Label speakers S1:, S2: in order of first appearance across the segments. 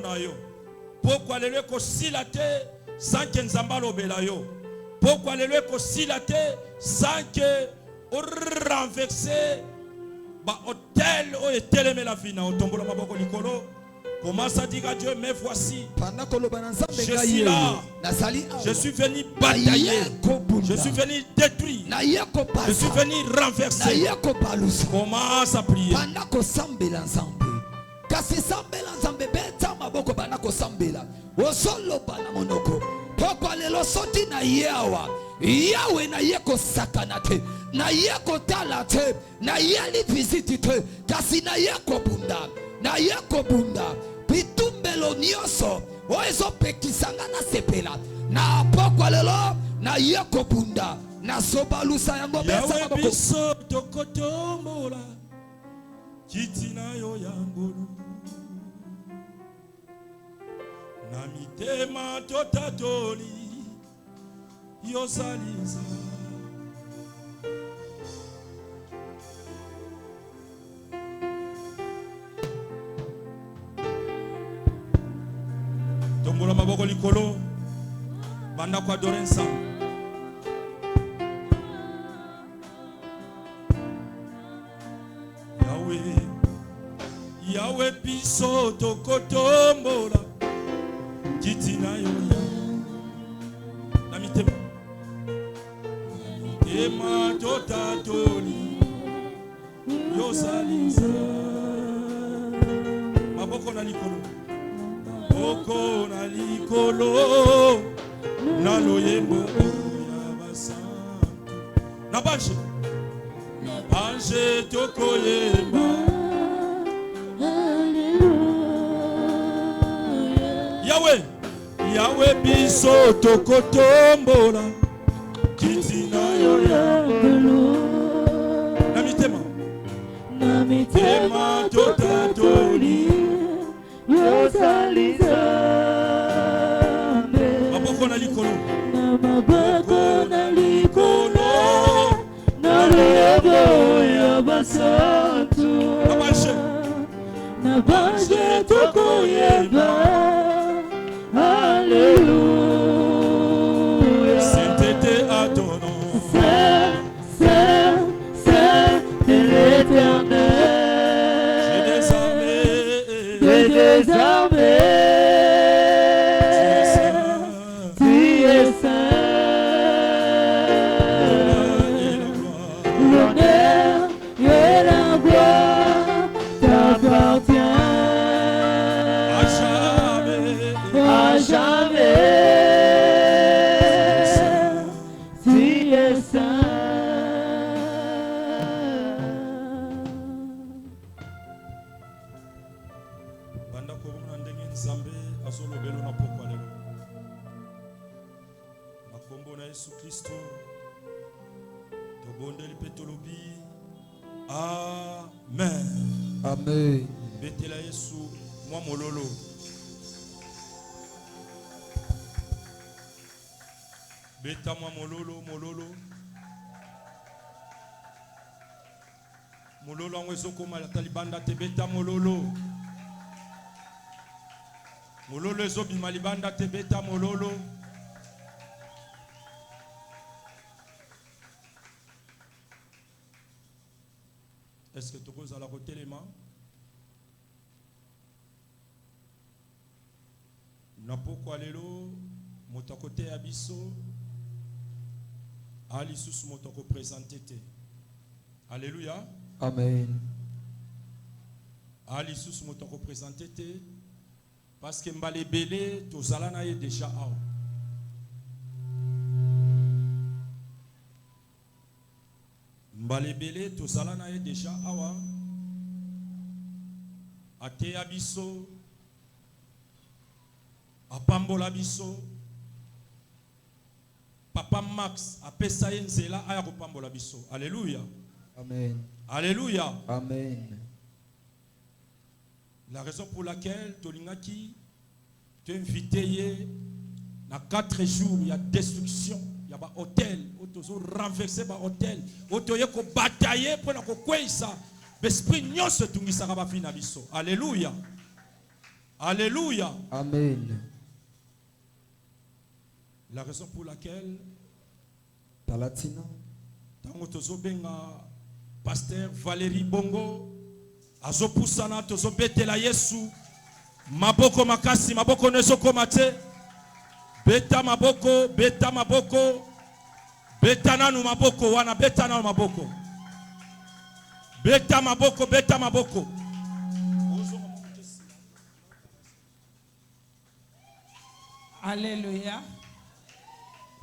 S1: na yo. Pourquoi le ko silate sans que nzamba lobela yo. Pourquoi le ko silate sans que o renverser ba hôtel o eteleme la vie na otombola maboko likolo. Commence à dire à Dieu, mais voici, je suis là, je suis venu batailler, je suis venu détruire, je suis venu renverser. Commence à prier.
S2: Yawe na yeko sakanate na yeko talate na yali visitite kasi na yeko bunda bitumbelo nyoso oezo pekisanga na sepela na pokwa lelo na yeko bunda na sobalusa yango besa
S1: Yawe biso tokotombola kitina yo yangolo na mitema totatoli yosaliza tombola maboko likolo banda kwa adorer ensemble. Yawe biso tokotombola kitina yo na mitema ema totatoli yosaliza maboko na likolo boko na likolo na loyembo ya basantu na banje tokoyemba Yawe biso tokotombola kitina yo yangolo na mitema totatoli yosaliza maboko na likolo
S3: na loyembo ya basantu na banje tokoyemba. Alléluia.
S1: Sainteté à ton nom.
S3: Saint de l'Éternel. J'ai des armées. Tu es saint. L'honneur et la gloire t'appartiennent.
S1: Amen.
S2: Amen.
S1: Betela Yesu mwa mololo. Beta mwa mololo. Mololo angwezo koma la talibanda te beta mololo. Mololo ezo bimalibanda te beta mololo. Est-ce que tu causes à la côté les mains? Na pourquoi lelo motako te abiso ali susu motako présenter te. Alléluia.
S2: Amen.
S1: Ali susu motako présenter te parce que mbale belé tozala na ye déjà awa. Mbalebele tozala na ye déjà awa ate abiso apambola biso papa Max apesa ye nzela aya kopambola biso. Alléluia.
S2: Amen.
S1: Alléluia.
S2: Amen.
S1: La raison pour laquelle tolingaki tu invité ye na 4 jours il y a destruction. Il y a un hôtel, il y a renversé un hôtel, il y a batailler pour la quoi ça. L'esprit n'y a pas de Alléluia. Alléluia.
S2: Amen.
S1: La raison pour laquelle
S2: Palatina.
S1: tango tozobenga pasteur Valérie Bongo azopusana tozobetela Yesu maboko makasi maboko nezokoma te beta maboko beta nanu maboko wana beta nanu maboko beta maboko.
S4: Alléluia.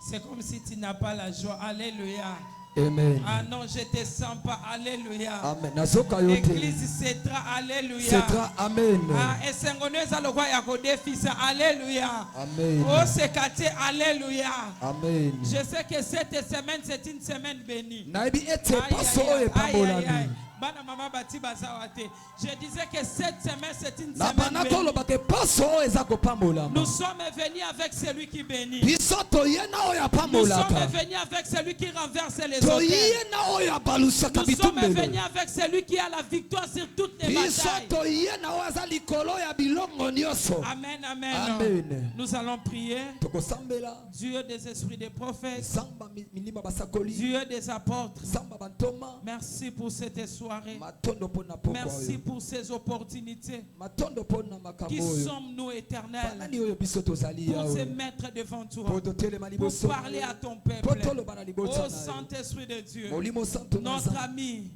S4: C'est comme si tu n'as pas la joie. Alléluia.
S2: Amen.
S4: Ah non, je te sens pas. Alléluia.
S2: Amen. Nazoka yote.
S4: Église Cetra. Alléluia.
S2: Cetra. Amen.
S4: Ah, et sengoneza le roi Yakodé fils. Alléluia.
S2: Amen.
S4: Oh, c'est quartier. Alléluia.
S2: Amen.
S4: Je sais que cette semaine, c'est une semaine bénie.
S2: Naibi ete
S4: Aïe,
S2: paso
S4: aïe,
S2: oye
S4: aïe, aïe, aïe.
S2: pambolami.
S4: Bana mama bati bazawate. Je disais que cette semaine, c'est une
S2: Na
S4: semaine
S2: banato
S4: bénie.
S2: lo bake paso oye za kopambola.
S4: Nous sommes venus avec celui qui bénit.
S2: Biso toyena oya
S4: Nous
S2: pambolaka.
S4: sommes venus avec celui qui renverse les hôtels.
S2: Toyena oya balusaka
S4: Nous sommes
S2: bitumbelo.
S4: venus avec celui qui a la victoire sur toutes les
S2: Biso
S4: batailles.
S2: toyena oya za likolo ya bilongo nyonso.
S4: Amen, amen.
S2: Amen.
S4: Nous allons prier.
S2: Tokosambela.
S4: Dieu des esprits des prophètes,
S2: Samba milima basakoli.
S4: Dieu des apôtres.
S2: Samba bantoma.
S4: Merci pour cette soirée.
S2: Matondo pona poko
S4: Merci
S2: oyo.
S4: pour ces opportunités.
S2: Matondo pona
S4: Qui
S2: makambo oyo.
S4: sommes-nous éternels
S2: Banani oyo biso tozali
S4: pour se
S2: yawe.
S4: mettre devant toi,
S2: Poto telema
S4: pour
S2: liboso.
S4: parler à ton peuple.
S2: Poto lo bana liboso
S4: Ô
S2: na yo.
S4: Saint-Esprit de Dieu,
S2: Molimo santo na
S4: notre
S2: za.
S4: ami,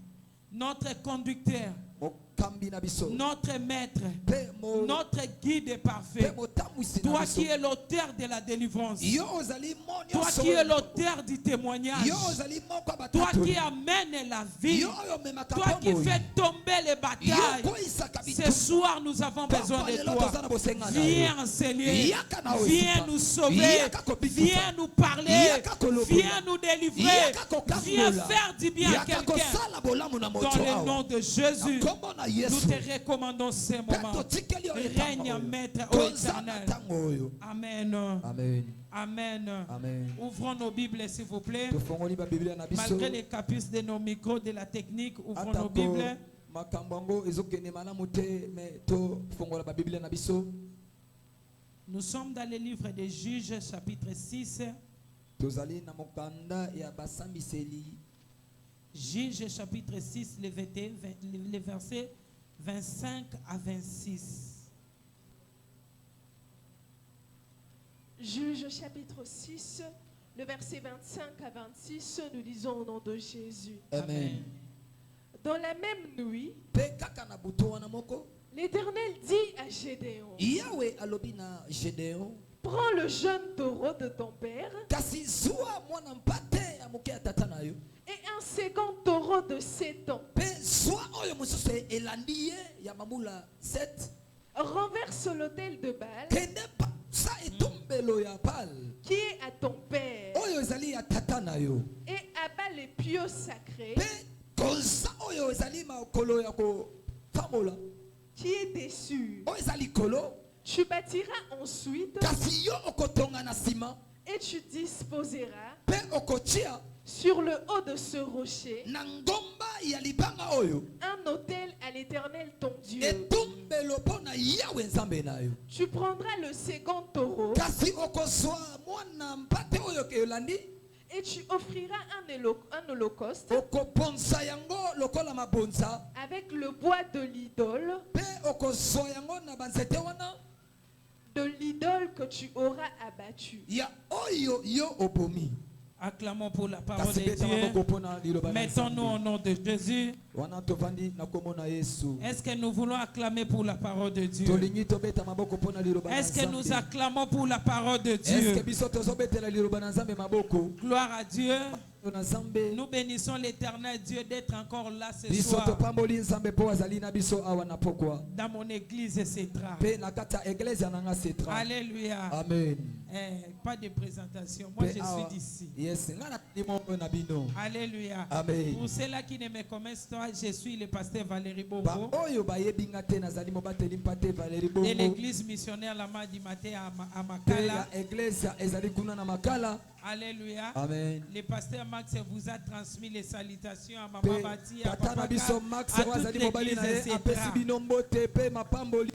S4: notre conducteur,
S2: Mokambi na biso.
S4: notre maître,
S2: Pe mo.
S4: notre guide
S2: Pe
S4: parfait.
S2: mo tamwisi na
S4: Toi
S2: biso.
S4: qui es l'auteur de la délivrance.
S2: Yo ozali mo
S4: Toi
S2: nyonso.
S4: qui es l'auteur du témoignage.
S2: Yo ozali moko ya
S4: Toi
S2: batatu.
S4: qui amène la vie.
S2: Yo oyo memaka
S4: Toi qui
S2: pamboli.
S4: fais tomber les
S2: Yo
S4: batailles.
S2: koisaka
S4: Ce
S2: bitumba.
S4: soir, nous avons besoin de toi. Viens, Seigneur.
S2: Yaka na
S4: Viens
S2: osika.
S4: nous sauver.
S2: Yaka kobikisa.
S4: Viens nous parler.
S2: Yaka kolobola.
S4: Viens nous délivrer.
S2: Yaka kokambola.
S4: Viens faire du bien à
S2: Yaka
S4: quelqu'un.
S2: kosala bolamu na moto
S4: Dans le
S2: awa.
S4: nom de Jésus,
S2: Kombo na
S4: nous
S2: Yesu.
S4: te recommandons ces moments.
S2: Peto tikeli oyo
S4: Règne,
S2: etango oyo.
S4: maître, ô
S2: Kozala
S4: éternel.
S2: tango oyo.
S4: Amen.
S2: Amen.
S4: Amen.
S2: Amen.
S4: Ouvrons nos Bibles, s'il vous plaît.
S2: Tofongoli ba Biblia na biso.
S4: Malgré les caprices de nos micros, de la technique, ouvrons nos
S2: Atako
S4: Bibles.
S2: makambo yango ezokende malamu te me tofongola ba Biblia na biso.
S4: Nous sommes dans le livre des Juges, chapitre 6.
S2: Tozali na mokanda ya basambiseli.
S4: Juges, chapitre 6, les versets 25 à 26.
S5: Juge chapitre 6, le verset 25 à 26, nous lisons au nom de Jésus.
S2: Amen.
S5: Dans la même nuit,
S2: Pe kaka na butu wana moko.
S5: l'Éternel dit à Gédéon,
S2: Yahweh alobi na Gédéon.
S5: prends le jeune taureau de ton père
S2: Kasi zwa mwana mpate ya moke ya tata na yo.
S5: et un second taureau de 7 ans.
S2: Pe zwa oyo mosusu elandi ye ya mamula 7.
S5: Renverse l'autel de Baal
S2: Kende pa sa etumbelo ya Baal.
S5: qui est à ton père
S2: Oyo ezali ya tata na yo.
S5: et abat les pieux sacrés
S2: Pe koza oyo ezali makolo ya kofambola.
S5: qui est dessus.
S2: Oyo ezali kolo.
S5: Tu bâtiras ensuite
S2: Kasi yo okotonga na sima.
S5: et tu disposeras
S2: Pe okotia
S5: sur le haut de ce rocher
S2: na ngomba ya libanga oyo.
S5: un autel à l'Éternel ton Dieu.
S2: Etumbelo pona Yahweh nzambe na yo.
S5: Tu prendras le second taureau
S2: Kasi okozwa mwana mpate oyo ke elandi.
S5: et tu offriras un holocauste
S2: Okoponsa yango lokola mabonza.
S5: avec le bois de l'idole,
S2: Pe okozwa yango na banzete wana.
S5: de l'idole que tu auras abattue.
S2: Ya oyo yo obomi.
S4: Acclamons pour la parole
S2: Kasi
S4: de
S2: beta maboko
S4: Dieu.
S2: pona liloba na
S4: Mettons-nous au
S2: Nzambe.
S4: nom de Jésus.
S2: Wana tovandi na kombo na Yesu.
S4: Est-ce que nous voulons acclamer pour la parole de Dieu?
S2: Tolingi tobeta maboko pona liloba na
S4: Est-ce que nous
S2: Nzambe.
S4: acclamons pour la parole de
S2: Est-ce que
S4: Dieu?
S2: biso tozobetela liloba na Nzambe maboko?
S4: Gloire à Dieu.
S2: Na Nzambe.
S4: Nous bénissons l'éternel Dieu d'être encore là ce
S2: Biso
S4: soir
S2: topamboli Nzambe po azali na biso awa na pokwa.
S4: dans mon église, etc.
S2: Pe na kati ya eglise na nga setra.
S4: Alléluia.
S2: Amen.
S4: Pas de présentation. Moi,
S2: Pe
S4: je
S2: awa-
S4: suis d'ici.
S2: Yes, nga na limo na bino.
S4: Alléluia.
S2: Amen.
S4: Pour ceux-là qui ne me connaissent pas, je suis le pasteur Valérie
S2: Ba
S4: Bongo
S2: oyo bayebi nga te nazali mobateli mpate Valérie
S4: de
S2: Bongo.
S4: l'église missionnaire Lamadi Maté à
S2: Pe
S4: Makala.
S2: ya eglise ezali kuna na makala.
S4: Alléluia.
S2: Amen.
S4: Le pasteur Max vous a transmis les salutations à Maman
S2: Pe
S4: Bati, à
S2: tata na
S4: Papa
S2: biso
S4: Ka,
S2: Max
S4: à toute
S2: wazali mobali
S4: l'église,
S2: na ye
S4: etc.
S2: apesi bino mbote pe mapamboli.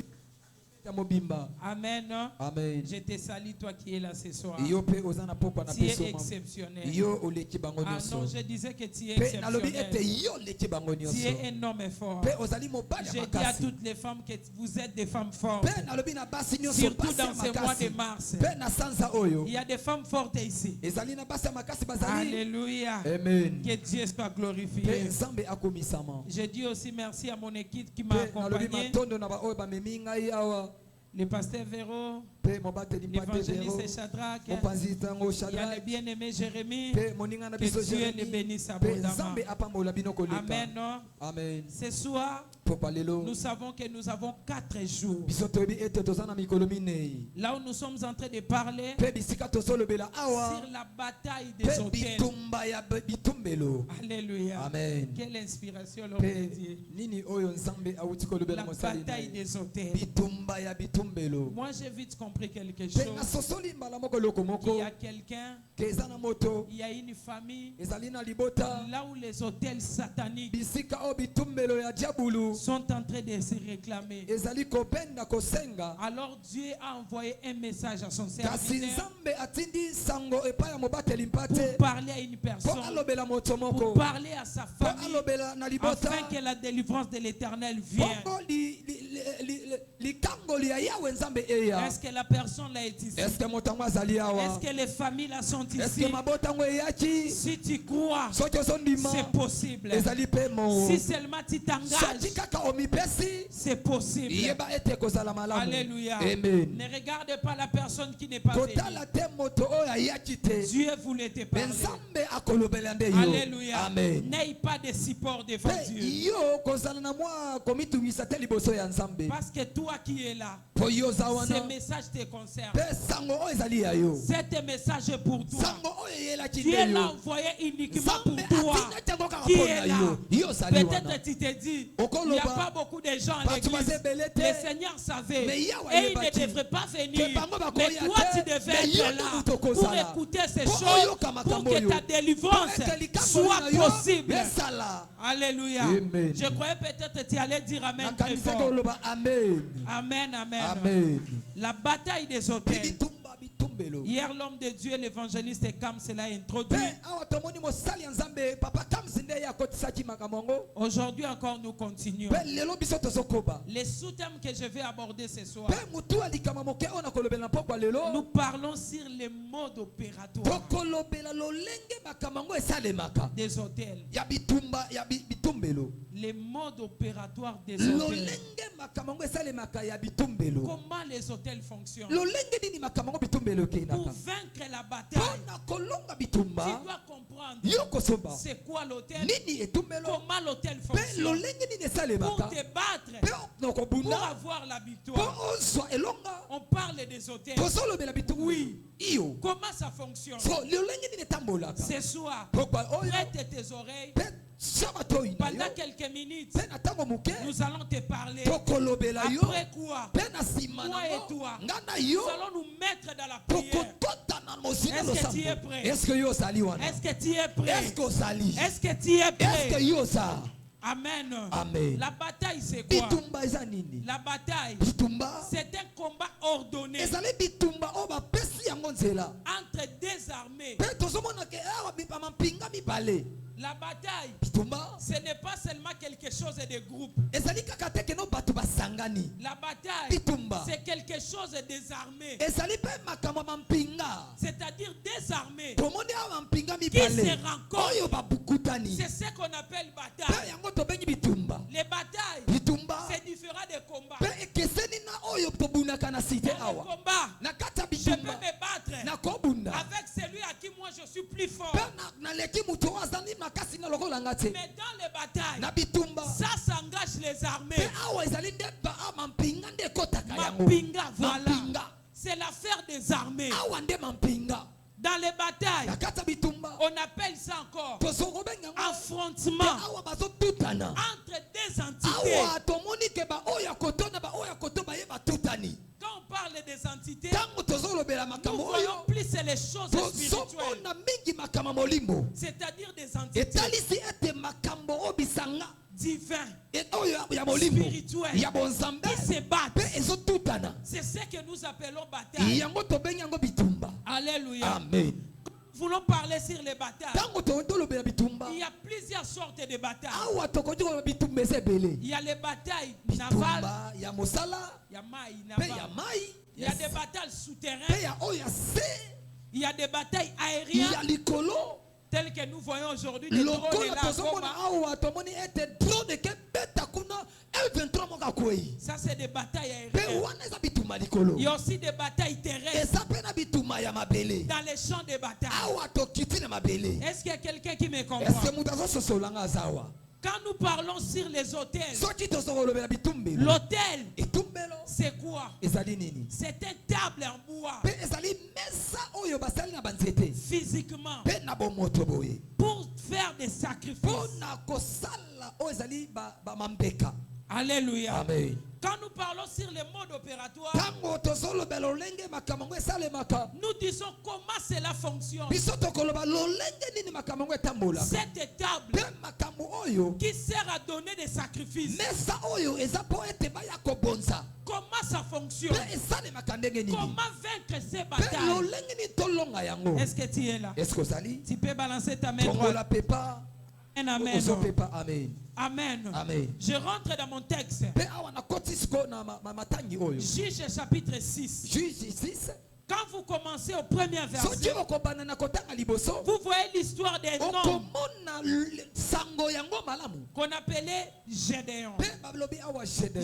S4: Amen.
S2: Amen.
S4: Je te salue, toi qui es là ce soir.
S2: Yo pe ozana pokwa na
S4: Tu es
S2: peso.
S4: exceptionnel.
S2: Yo oleki bango
S4: Ah non,
S2: nyonso.
S4: je disais que tu es
S2: Pe nalobi ete
S4: exceptionnel.
S2: yo leki bango
S4: Tu
S2: nyonso.
S4: es un homme fort.
S2: Pe ozali mobali
S4: Je
S2: ya
S4: dis à
S2: makasi.
S4: toutes les femmes que vous êtes des femmes fortes.
S2: Pe nalobi na basi nyonso
S4: Surtout
S2: basi ya
S4: dans ce mois de
S2: makasi.
S4: mars.
S2: Pe na sanza oyo.
S4: Il y a des femmes fortes ici.
S2: Ezali na basi ya makasi bazali.
S4: Alléluia.
S2: Amen.
S4: Que Dieu soit
S2: Pe
S4: glorifié.
S2: nzambe akomisama.
S4: Je dis aussi merci à mon équipe qui m'a
S2: Pe nalobi
S4: accompagné.
S2: matondo na ba oyo bamemi ngai awa.
S4: Le pasteur Véro,
S2: Pe mobateli mpate vero.
S4: l'évangéliste Shadrach,
S2: Mopanzi tango
S4: il y a le
S2: Shadrach.
S4: bien-aimé Jérémie.
S2: Pe moninga na
S4: Que
S2: biso
S4: Dieu le
S2: Jérémie.
S4: bénisse
S2: Pe
S4: abondamment.
S2: nzambe apambola bino koleka.
S4: Amen.
S2: Amen.
S4: Ce soir,
S2: Popa lelo.
S4: nous savons que nous avons 4 jours.
S2: Biso toyebi ete toza na mikolo minei.
S4: Là où nous sommes en train de parler
S2: Pe bisika tozolobela awa.
S4: sur la bataille des
S2: Pe
S4: hôtels.
S2: bitumba ya bitumbelo.
S4: Alléluia.
S2: Amen.
S4: Quelle inspiration l'homme de
S2: Pe
S4: Dieu.
S2: nini oyo nzambe awuti kolobela
S4: La
S2: mosali.
S4: bataille des hôtels.
S2: Bitumba ya bitumbelo.
S4: Moi, j'ai vite compris quelque
S2: Pe
S4: chose.
S2: nasosoli mbala moko loko
S4: Il
S2: moko.
S4: y a quelqu'un,
S2: Ke eza na moto.
S4: il y a une famille,
S2: Ezali na libota.
S4: là où les hôtels sataniques
S2: Bisika o bitumbelo ya diabulu.
S4: sont en train de se réclamer.
S2: Ezali kobenda kosenga.
S4: Alors Dieu a envoyé un message à son
S2: Kasi
S4: serviteur
S2: nzambe atindi sango epai ya mobateli mpate.
S4: pour parler à une
S2: Po
S4: personne,
S2: alobela moto
S4: pour
S2: moko.
S4: parler à sa
S2: Po
S4: famille,
S2: alobela na libota.
S4: afin que la délivrance de l'Éternel vienne.
S2: Bongo likangoli ya yawe nzambe eya.
S4: Est-ce que la personne là est ici?
S2: Est-ce que motango azali awa?
S4: Est-ce que les familles là sont
S2: Est-ce
S4: ici?
S2: que mabotango eyaki?
S4: Si tu crois,
S2: Soki ozondima
S4: c'est possible.
S2: ezali pe mo.
S4: Si seulement tu
S2: Soki
S4: t'engages,
S2: kaka omipesi
S4: c'est possible.
S2: yeba ete kozala malamu.
S4: Alléluia.
S2: Amen.
S4: Ne regarde pas la personne qui n'est pas venue.
S2: Kotala te moto oyo ayaki te.
S4: Dieu voulait te parler.
S2: Nzambe akolobela nde yo.
S4: Alléluia.
S2: Amen.
S4: N'aie pas de support devant
S2: Pe
S4: Dieu.
S2: yo kozala na mwa komitungisa te liboso ya nzambe.
S4: Parce que toi qui es là,
S2: Po yo za
S4: ce
S2: wana.
S4: message te concerne.
S2: Pe sango oyo ezali ya yo.
S4: C'est un message pour toi.
S2: Sango oyo eyelaki
S4: Dieu
S2: nde
S4: l'a
S2: yo.
S4: envoyé uniquement pour
S2: Nzambe
S4: toi.
S2: atinda tango kaka
S4: Qui
S2: mpona
S4: est là?
S2: yo. Yo ozali wana.
S4: Peut-être tu te dis, il n'y
S2: Okoloba.
S4: a pas beaucoup de gens à
S2: Batu
S4: l'église.
S2: bazebele te.
S4: Le Seigneur savait.
S2: Mais Yahweh
S4: Et il
S2: yebaki.
S4: ne devrait pas venir.
S2: Ke bango
S4: Mais
S2: bakoya
S4: toi,
S2: te.
S4: tu devais
S2: Mais yo
S4: être là
S2: nde
S4: pour
S2: kozala.
S4: écouter ces
S2: Po
S4: choses,
S2: oyoka
S4: pour
S2: makambo
S4: que
S2: oyo.
S4: ta délivrance
S2: Po ete likambo
S4: soit
S2: na yo
S4: possible.
S2: esala.
S4: Alléluia.
S2: Amen.
S4: Je croyais peut-être que tu allais dire Amen très
S2: Nakanisaka
S4: fort.
S2: oloba amen.
S4: Amen, amen.
S2: Amen.
S4: La bataille des hôtels.
S2: Bitumba bitumbelo.
S4: Hier, l'homme de Dieu, l'évangéliste Kam, cela a introduit.
S2: Pe awa tomoni mosali ya nzambe papa kamsi nde ye akotisaki makambo yango.
S4: Aujourd'hui encore, nous continuons.
S2: Pe lelo biso tozokoba.
S4: Les sous-thèmes que je vais aborder ce soir,
S2: Pe mutu alikama moke oyo nakolobela na pokwa lelo.
S4: nous parlons sur les modes opératoires
S2: Tokolobela lolenge makambo yango esalemaka.
S4: des hôtels.
S2: Ya bitumba ya bitumbelo.
S4: Les modes opératoires des hôtels.
S2: Lolenge makambo yango esalemaka ya bitumbelo.
S4: Comment les hôtels fonctionnent.
S2: Lolenge nini makambo yango bitumbelo
S4: Pour
S2: kenaka.
S4: vaincre la bataille,
S2: Pona kolonga
S4: tu
S2: bitumba.
S4: dois comprendre
S2: Yo kosomba.
S4: c'est quoi l'hôtel,
S2: Nini etumbelo.
S4: comment l'hôtel
S2: Pe
S4: fonctionne.
S2: lolenge nini
S4: Pour
S2: esalemaka.
S4: te battre,
S2: Pe
S4: pour
S2: nokobunda.
S4: avoir la
S2: Po
S4: victoire.
S2: ozwa elonga.
S4: On parle des hôtels.
S2: Tosolobela bitumba.
S4: Oui.
S2: Iyo.
S4: Comment ça fonctionne?
S2: So lolenge nini etambolaka.
S4: Ce soir,
S2: Pokwa oyo.
S4: prête tes oreilles.
S2: Pe sabato ina
S4: Pendant
S2: yo.
S4: quelques minutes,
S2: Pe na tango moke.
S4: nous allons te parler.
S2: Tokolobela yo.
S4: Après quoi,
S2: Pe na nsima
S4: moi
S2: nango.
S4: et toi,
S2: Ngana yo.
S4: nous allons nous mettre dans la prière.
S2: Tokokota na mosina
S4: Est-ce que
S2: losambo.
S4: tu es prêt?
S2: Est-ce que yo osali wana?
S4: Est-ce que tu es prêt?
S2: Est-ce que osali?
S4: Est-ce que tu es
S2: Est-ce que
S4: prêt?
S2: yo osa?
S4: Amen.
S2: Amen.
S4: La bataille, c'est quoi?
S2: Bitumba eza nini?
S4: La bataille,
S2: Bitumba
S4: c'est un combat ordonné
S2: ezali bitumba oyo bapesi yango nzela.
S4: entre deux armées.
S2: Pe tozomona ke awa bamampinga mibale.
S4: La bataille,
S2: Bitumba
S4: ce n'est pas seulement quelque chose de groupe.
S2: ezali kaka te keno bato basangani.
S4: La bataille,
S2: Bitumba
S4: c'est quelque chose des armées.
S2: ezali pe makambo ya mampinga.
S4: C'est-à-dire des armées.
S2: Tomoni awa mampinga
S4: Qui
S2: mibale
S4: se rencontrent.
S2: oyo babukutani.
S4: C'est ce qu'on appelle
S2: Pe
S4: bataille.
S2: yango tobengi bitumba.
S4: Les batailles,
S2: Bitumba
S4: c'est différent des combats.
S2: pe ekeseni na oyo tobundaka na site
S4: Dans le
S2: awa.
S4: combat,
S2: Na kati ya
S4: je peux
S2: bitumba
S4: me battre
S2: nakobunda.
S4: avec celui à qui moi je suis plus fort.
S2: Pe naleki moto oyo azali makasi na lokola nga te.
S4: Mais dans les batailles,
S2: Na bitumba
S4: ça s'engage les
S2: pe
S4: armées.
S2: awa ezali nde mampinga nde ekotaka yango.
S4: Mampinga, voilà.
S2: Mampinga.
S4: C'est l'affaire des armées.
S2: Awa nde mampinga.
S4: Dans les batailles,
S2: Na kati ya bitumba
S4: on appelle ça encore
S2: tozokobenga yango. Pe
S4: affrontement
S2: awa bazotutana.
S4: entre deux entités.
S2: Awa tomoni ke baoyo ya koto na baoyo ya koto baye batutani.
S4: Quand on parle des entités,
S2: Tango tozolobela
S4: nous
S2: makambo
S4: voyons
S2: oyo
S4: plus les choses spirituelles.
S2: tozomona mingi makambo ya molimo.
S4: C'est-à-dire des entités.
S2: Etalisi ete makambo oyo bisanga
S4: divins,
S2: et oyo ya molimo
S4: spirituels,
S2: ya bonzambe
S4: qui se battent.
S2: pe ezotutana
S4: C'est ce que nous appelons bataille.
S2: yango tobengi yango bitumba.
S4: Alléluia.
S2: Amen.
S4: Nous voulons parler sur les batailles.
S2: Tango tolobela bitumba
S4: Il y a plusieurs sortes de batailles.
S2: awa tokoki koloba bitumba eza ebele.
S4: Il y a les batailles navales,
S2: Bitumba ya mosala
S4: il y a maï,
S2: pe ya
S4: naval.
S2: mai
S4: Il y a des batailles souterraines,
S2: pe ya oyo ya se
S4: il y a des batailles
S2: ya
S4: aériennes,
S2: likolo
S4: telles que nous voyons aujourd'hui, des drones et
S2: lokola
S4: là,
S2: tozomona
S4: Goma.
S2: awa tomoni ete drone ke beta kuna M23 moko akwei
S4: Ça, c'est des batailles
S2: pe
S4: aériennes.
S2: wana eza bitumba likolo
S4: Il y a aussi des batailles terrestres
S2: eza pe na bitumba ya mabele
S4: dans les champs de bataille.
S2: awa tokiti na mabele.
S4: Est-ce qu'il y a quelqu'un qui me
S2: Est-ce
S4: comprend?
S2: que mutu azososolanga aza awa
S4: Quand nous parlons sur les hôtels,
S2: soki tozokolobela bitumbelo
S4: l'hôtel,
S2: etumbelo
S4: c'est quoi?
S2: ezali nini
S4: C'est une table en bois,
S2: mpe ezali mesa oyo basali na banzete
S4: physiquement,
S2: mpe na bomoto boye
S4: pour faire des sacrifices.
S2: mpo na kosala oyo ezali bamambeka.
S4: Alléluia.
S2: Amen.
S4: Quand nous parlons sur le mode opératoire,
S2: ntango tozolobela lolenge makambo yango esalemaka
S4: nous disons comment cela fonctionne.
S2: biso tokoloba lolenge nini makambo yango etambolaka
S4: Cette table
S2: mpe makambo oyo
S4: qui sert à donner des sacrifices,
S2: mesa oyo eza mpo ete baya kobonza
S4: comment ça
S2: mpe
S4: fonctionne?
S2: esalemaka ndenge nini
S4: Comment vaincre ces
S2: mpe
S4: batailles?
S2: lolenge nini tolonga yango.
S4: Est-ce que tu es là?
S2: Est-ce que ozali
S4: Tu peux balancer ta main droite.
S2: tongola pepa
S4: Amen.
S2: ozopepa amen
S4: Amen.
S2: amen.
S4: Je rentre dans mon texte.
S2: mpe awa nakoti siko na matangi oyo
S4: Juge chapitre 6.
S2: juge 6
S4: Quand vous commencez au premier
S2: soki
S4: verset,
S2: okobanda na kotanga liboso
S4: vous voyez l'histoire d'un homme
S2: okomona sango yango malamu
S4: qu'on appelait Gédéon.
S2: mpe balobi awa Gédéon.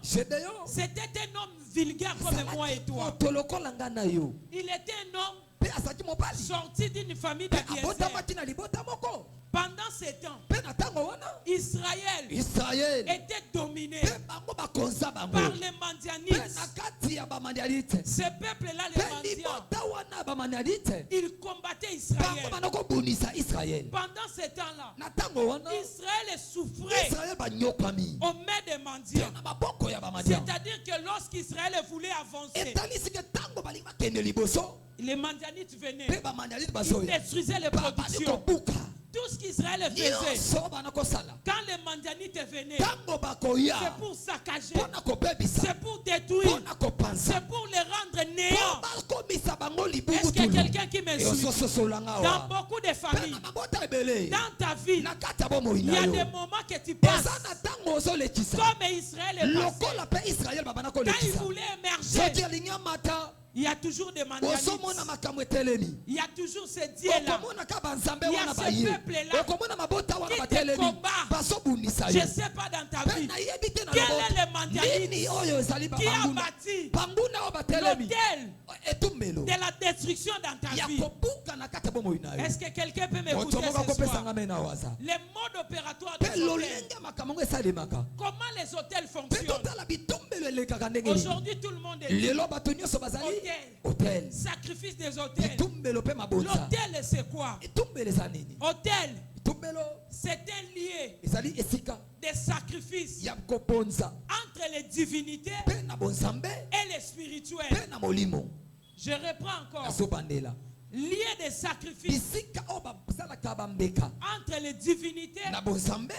S4: Gédéon, c'était un homme vulgaire comme moi et toi.
S2: moto lokola nga na yo
S4: Il était un homme
S2: mpe azalaki mobali
S4: sorti d'une famille
S2: mpe
S4: d'Abiezer.
S2: abotamaki na libota moko
S4: Pendant ces temps,
S2: mpe na ntango wana
S4: Israël
S2: israel
S4: était dominé
S2: mpe bango bakonza bango
S4: par les
S2: mpe
S4: Mandianites.
S2: na kati ya bamandialite
S4: Ce peuple-là, les
S2: mpe
S4: Mandians,
S2: libota wana bamandialite
S4: ils combattaient
S2: bango
S4: Israël.
S2: bana kobunisa israel
S4: Pendant ces temps-là,
S2: na ntango wana
S4: Israël souffrait
S2: israel banyokwami
S4: aux mains des
S2: mpe
S4: Mandians.
S2: na maboko ya bamandia
S4: C'est-à-dire que lorsqu'Israël voulait avancer,
S2: etalisi ke ntango balingi bakende liboso
S4: les Mandianites venaient.
S2: mpe bamandialite
S4: Ils
S2: bazoya
S4: détruisaient les
S2: babandi
S4: productions.
S2: kobuka
S4: Tout ce qu'Israël faisait,
S2: nyonso bana kosala
S4: quand les Mandianites venaient,
S2: ntango bakoya
S4: c'est pour saccager,
S2: mpona kobebisa
S4: c'est pour détruire,
S2: mpona kopanza
S4: c'est pour les rendre
S2: mpo
S4: néants.
S2: bakomisa bango
S4: Est-ce qu'il y a
S2: libungutulu
S4: quelqu'un qui me suit?
S2: ozososolanga
S4: Dans
S2: awa
S4: beaucoup de
S2: mpe
S4: familles,
S2: na mabota ebele
S4: dans ta vie,
S2: na kati ya bomoi
S4: il y
S2: na
S4: a
S2: yo
S4: des moments que tu passes
S2: eza na ntango ozolekisa
S4: comme Israël est passé.
S2: lokola mpe israel babana
S4: Quand il
S2: kolekisa
S4: voulait
S2: soki
S4: émerger,
S2: alingi amata
S4: il y a toujours des Mandianites.
S2: ozomona makambo etelemi
S4: Il y a toujours ces dieux-là.
S2: okomonaka banzambe
S4: Il y a
S2: wana
S4: ce
S2: baye
S4: peuple-là
S2: okomona mabota wana
S4: qui te
S2: batelemi
S4: combat.
S2: bazobundisa
S4: Je
S2: yo
S4: ne sais pas dans ta
S2: mpe
S4: vie
S2: nayebi te na
S4: quel est le
S2: loboko
S4: Mandianite
S2: nini oyo ezali
S4: qui a
S2: bambuna
S4: bâti
S2: bambuna oyo batelemi
S4: l'hôtel
S2: etumbelo
S4: de la destruction dans ta
S2: ya
S4: vie.
S2: kobuka na kati ya bomoi na yo
S4: Est-ce que quelqu'un peut
S2: moto
S4: m'écouter
S2: moko
S4: ce soir?
S2: akopesanga me na waza
S4: Les modes opératoires
S2: mpe
S4: des hôtels.
S2: lolenge makambo yango esalemaka
S4: Comment les hôtels
S2: mpe
S4: fonctionnent?
S2: totala bitumbelo elekaka ndenge nini
S4: Aujourd'hui, tout le monde est dit.
S2: lelo bato nyonso bazali
S4: Hôtel.
S2: hotel
S4: Sacrifice des hôtels.
S2: bitumbelo mpe mabonza
S4: L'hôtel, c'est quoi?
S2: etumbelo eza nini
S4: Hôtel,
S2: bitumbelo
S4: c'est un lieu
S2: ezali esika
S4: de sacrifice
S2: ya kobonza
S4: entre les divinités
S2: mpe na bonzambe
S4: et les spirituels.
S2: mpe na molimo
S4: Je reprends encore.
S2: nazobandela
S4: Lieu de sacrifice
S2: bisika oyo basalaka bambeka
S4: entre les divinités
S2: na bonzambe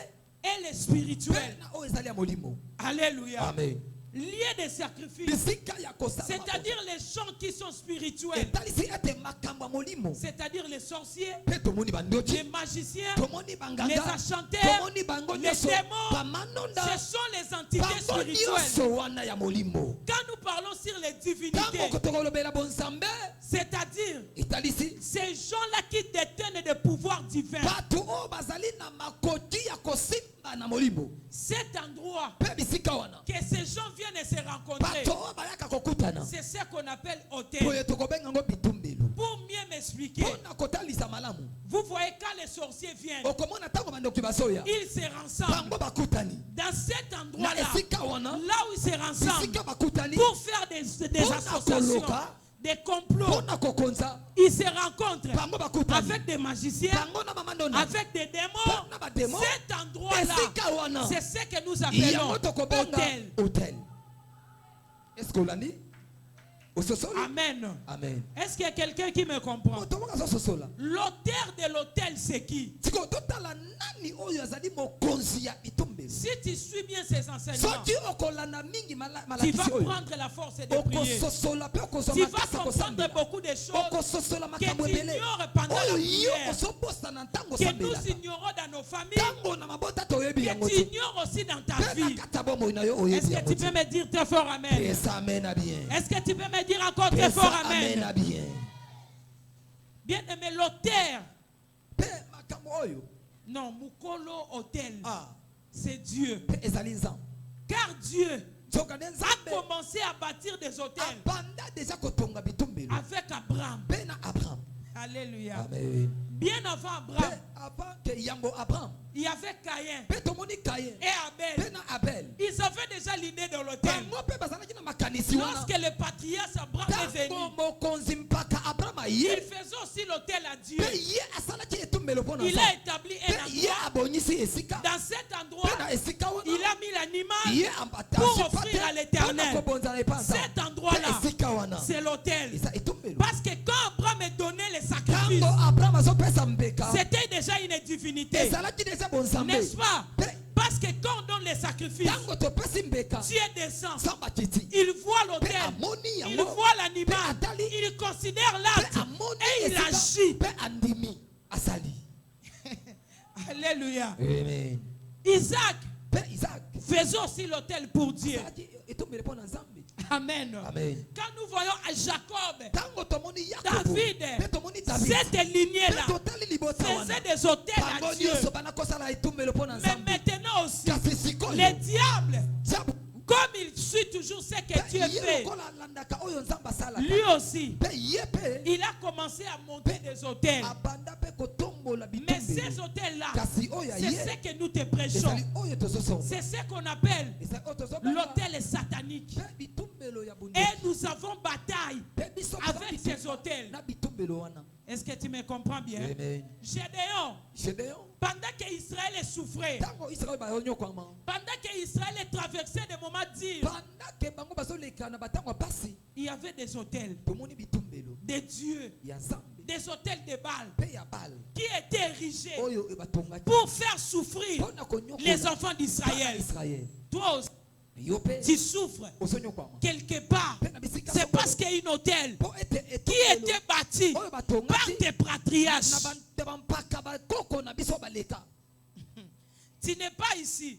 S4: et les
S2: mpe
S4: spirituels.
S2: na oyo ezali ya molimo
S4: Alléluia.
S2: amen
S4: Lieu de sacrifice,
S2: bisika ya kosala
S4: c'est-à-dire les gens qui sont spirituels,
S2: etalisi ete makambo ya molimo
S4: c'est-à-dire les sorciers,
S2: mpe tomoni
S4: les
S2: bandoki
S4: magiciens,
S2: tomoni
S4: les
S2: banganga
S4: enchanteurs,
S2: tomoni bango
S4: les
S2: nyonso
S4: démons.
S2: bamanonda
S4: Ce sont les entités
S2: bango
S4: spirituelles.
S2: nyonso wana ya molimo
S4: Quand nous parlons sur les
S2: ntango
S4: divinités,
S2: tokolobela bonzambe
S4: c'est-à-dire
S2: etalisi
S4: ces gens-là qui détiennent des pouvoirs divins,
S2: bato oyo bazali na makoti ya kosimba na molimo
S4: cet endroit
S2: mpe bisika wana
S4: que ces gens viennent se rencontrer,
S2: bato oyo bayaka kokutana
S4: c'est ce qu'on appelle hôtel.
S2: oyo tokobenga yango bitumbelo
S4: Pour mieux m'expliquer,
S2: mpona kotalisa malamu
S4: vous voyez quand les sorciers viennent,
S2: okomona ntango bandoki bazoya
S4: ils se rassemblent
S2: bango bakutani
S4: dans cet
S2: na
S4: endroit-là,
S2: esika wana
S4: là où ils se rassemblent
S2: bisika bakutani
S4: pour faire des
S2: Pour
S4: associations,
S2: nakoloka,
S4: des complots.
S2: mpona kokonza
S4: Ils se rencontrent
S2: bango bakutani
S4: avec des magiciens,
S2: bango na mamandona
S4: avec des démons.
S2: Bana ba démons.
S4: Cet endroit-là,
S2: esika wana
S4: c'est ce que nous appelons
S2: yango tokobenga
S4: hôtel.
S2: hôtel est-ce que olandi
S4: Amen.
S2: Amen.
S4: Est-ce qu'il y a quelqu'un qui me comprend?
S2: Otomaka sosola.
S4: L'auteur de l'autel, c'est qui?
S2: Tiko totala nani oyo azali mokonzi ya bitumbelo.
S4: Si tu suis bien ces enseignements,
S2: Soki okolanda mingi
S4: tu
S2: malakisi
S4: vas
S2: oyo.
S4: prendre la force de prier.
S2: Okososola pe
S4: Tu
S2: okozoma
S4: vas
S2: kasa
S4: comprendre
S2: kosambela.
S4: beaucoup de choses
S2: Okososola
S4: que
S2: makambo
S4: tu
S2: ebele.
S4: ignores pendant la
S2: Oyo yo
S4: prière,
S2: ozobosa na ntango
S4: que
S2: sambela.
S4: nous ignorons dans nos familles,
S2: Tango na mabota toyebi yango
S4: que tu
S2: te.
S4: ignores aussi dans ta
S2: Pe na
S4: vie.
S2: kata bomoi na yo
S4: Est-ce
S2: oyebi
S4: que
S2: yango
S4: tu peux
S2: te.
S4: me dire très fort Amen?
S2: Pesa amen na bien.
S4: Est-ce que tu peux me dire encore très fort
S2: Pesa amen na
S4: Amen?
S2: bien.
S4: Bien aimé, l'auteur,
S2: Pe makambo oyo.
S4: non, Mukolo Hôtel,
S2: Ah,
S4: c'est Dieu.
S2: pe ezali nzambe.
S4: Car Dieu
S2: Soka ne
S4: a
S2: nzambe.
S4: commencé à bâtir des hôtels
S2: Abanda deja kotonga bitumbelo.
S4: avec Abraham.
S2: Pe na Abraham.
S4: Alléluia.
S2: Amen.
S4: Bien avant
S2: Pe
S4: Abraham,
S2: avant que yango Abraham.
S4: il y avait Caïn
S2: Pe tomoni Caïn.
S4: et Abel.
S2: Pe na Abel.
S4: Ils avaient déjà l'idée de l'autel.
S2: Bango pe bazalaki na makanisi wana.
S4: Lorsque le patriarche Abraham est
S2: Tango
S4: venu,
S2: mokonzi mpaka Abraham
S4: il
S2: aye.
S4: faisait aussi l'autel à Dieu.
S2: Pe ye asalaki etumbelo mpona
S4: Il a
S2: nzambe.
S4: établi
S2: Pe
S4: un
S2: ye
S4: endroit.
S2: abongisi esika.
S4: Dans cet
S2: Pe
S4: endroit,
S2: na esika wana.
S4: il a mis l'animal.
S2: Ye ambata
S4: pour offrir à l'Éternel. Cet
S2: Cet
S4: endroit-là,
S2: esika wana.
S4: c'est l'autel.
S2: Eza etumbelo.
S4: Parce que quand Abraham est donné les sacrifices,
S2: Tango Abraham azopesa mbeka.
S4: c'était déjà une divinité.
S2: Ezalaki deja bonzambe.
S4: N'est-ce pas?
S2: Pe
S4: Parce que quand on donne les sacrifices,
S2: tango topesi mbeka.
S4: Dieu descend.
S2: Samba kiti.
S4: Il voit
S2: Pe
S4: l'autel.
S2: amoni
S4: Il
S2: yango.
S4: voit
S2: Pe
S4: l'animal.
S2: atali.
S4: Il considère
S2: Pe
S4: l'acte.
S2: amoni
S4: Et il
S2: esika.
S4: agit.
S2: Pe andimi asali.
S4: Alléluia.
S2: Amen.
S4: Isaac
S2: Pe Isaac.
S4: faisait aussi l'autel pour Dieu.
S2: Ezalaki etumbelo mpona nzambe.
S4: Amen.
S2: Amen.
S4: Quand nous voyons à Jacob,
S2: Tango tomoni Yakobo.
S4: David,
S2: Pe tomoni David.
S4: cette lignée-là
S2: Pe totali libota wana.
S4: faisait des hôtels à
S2: Bango
S4: Dieu.
S2: nyonso bana kosala etumbelo mpona
S4: Mais
S2: nzambe.
S4: maintenant aussi,
S2: Kasi sikoyo.
S4: les diables,
S2: Diable.
S4: comme il suit toujours ce que Dieu fait, lui aussi, il a commencé à monter des hôtels. Mais ces hôtels-là, c'est ce que nous te prêchons. C'est ce qu'on appelle l'hôtel satanique. Et nous avons bataille avec ces hôtels. Est-ce que tu me comprends bien? Gédéon, pendant qu'Israël souffrait, pendant qu'Israël traversait des moments durs, il y avait des hôtels, des dieux, des hôtels de Baal qui étaient érigés pour faire souffrir les enfants d'Israël. Toi aussi, tu souffres quelque part. C'est parce qu'il y a un hôtel qui était bâti par tes patriarches. Tu n'es pas ici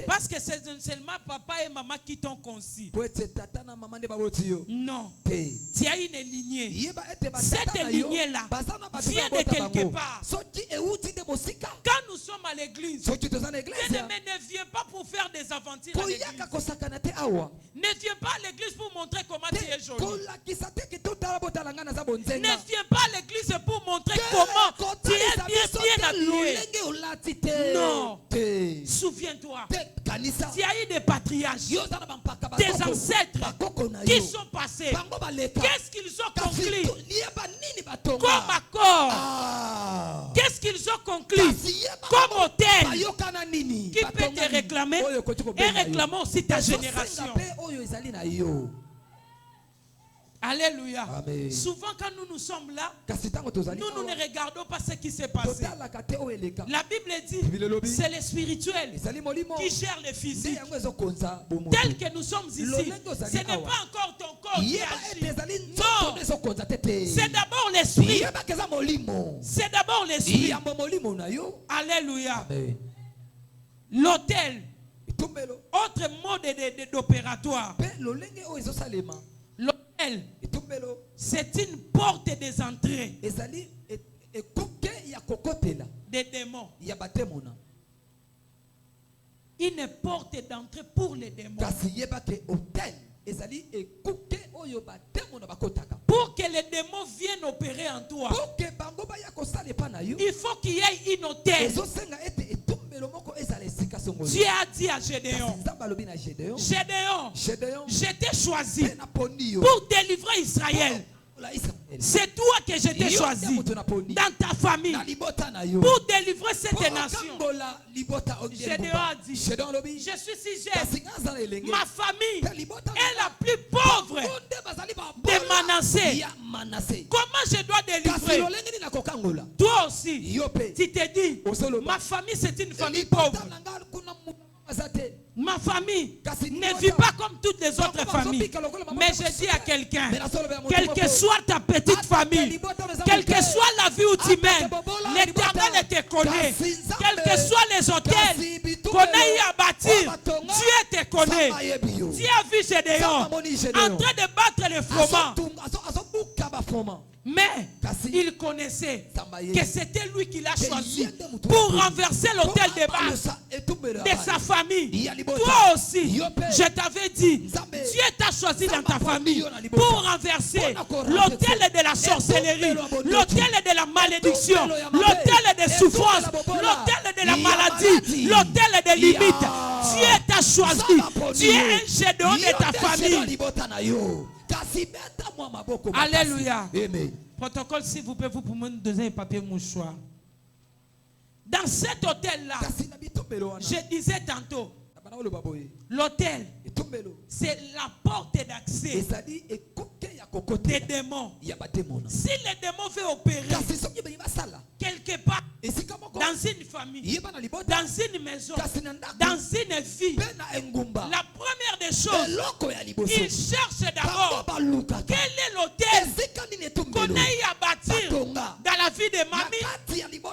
S4: parce que c'est seulement papa et maman qui t'ont conçu. Non, tu as une lignée. Cette lignée-là vient de quelque part. Quand nous sommes à l'église, bien-aimé, ne viens pas pour faire des aventures à l'église. Ne viens pas à l'église pour montrer comment tu es joli. Ne viens pas à l'église pour montrer comment tu es bien habillé. Non. Souviens-toi, tu as eu des patriarches, des ancêtres qui sont passés. Qu'est-ce qu'ils ont conclu comme accord? Qu'est-ce qu'ils ont conclu comme hôtel qui peut te réclamer et réclamer aussi ta génération? Alléluia.
S2: Amen.
S4: Souvent quand nous sommes là, nous ne regardons pas ce qui s'est passé. La Bible dit, c'est le spirituel qui gère le physique. Tel que nous sommes ici, ce n'est pas encore ton corps qui agit. Non, c'est d'abord l'esprit. C'est d'abord l'esprit. Alléluia. L'autel, autre mode d'opératoire. L'autel, c'est une porte des entrées des démons. Une porte d'entrée pour les démons. Pour que les démons viennent opérer en toi, il faut qu'il y ait une hôtel. Dieu a dit à Gédéon, Gédéon, je t'ai choisi pour délivrer Israël. C'est toi que je t'ai choisi dans ta famille pour délivrer cette nation. Gédéon a dit, je suis si jeune, ma famille est la plus pauvre Manassé, comment je dois délivrer? Toi aussi, tu te dis, ma famille c'est une famille pauvre. Ma famille ne vit pas comme toutes les autres familles. Mais je dis à quelqu'un, quelle que soit ta petite famille, quelle que soit la vie où tu mènes, l'Éternel te connaît. Quels que soient les hôtels qu'on a eu à bâtir, Dieu te connaît. Tu as vu Gédéon en train de battre les froment. Mais il connaissait que c'était lui qui l'a choisi pour renverser l'autel de Baal de sa famille. Toi aussi, je t'avais dit, Dieu t'a choisi dans ta famille pour renverser l'autel de la sorcellerie, l'autel de la malédiction, l'autel des souffrances, l'autel de la maladie, l'autel des limites. Dieu t'a choisi. Dieu est un Gédéon de ta famille. Alléluia. Amen. Protocole, s'il vous plaît, vous pouvez me donner un papier mouchoir. Dans cet hôtel-là, je disais tantôt, l'hôtel, c'est la porte d'accès des démons. Si les démons veulent opérer quelque part, dans une famille, dans une maison, dans une vie, la première des choses, ils cherchent d'abord quel est l'hôtel qu'on a eu à bâtir dans la vie de mamie,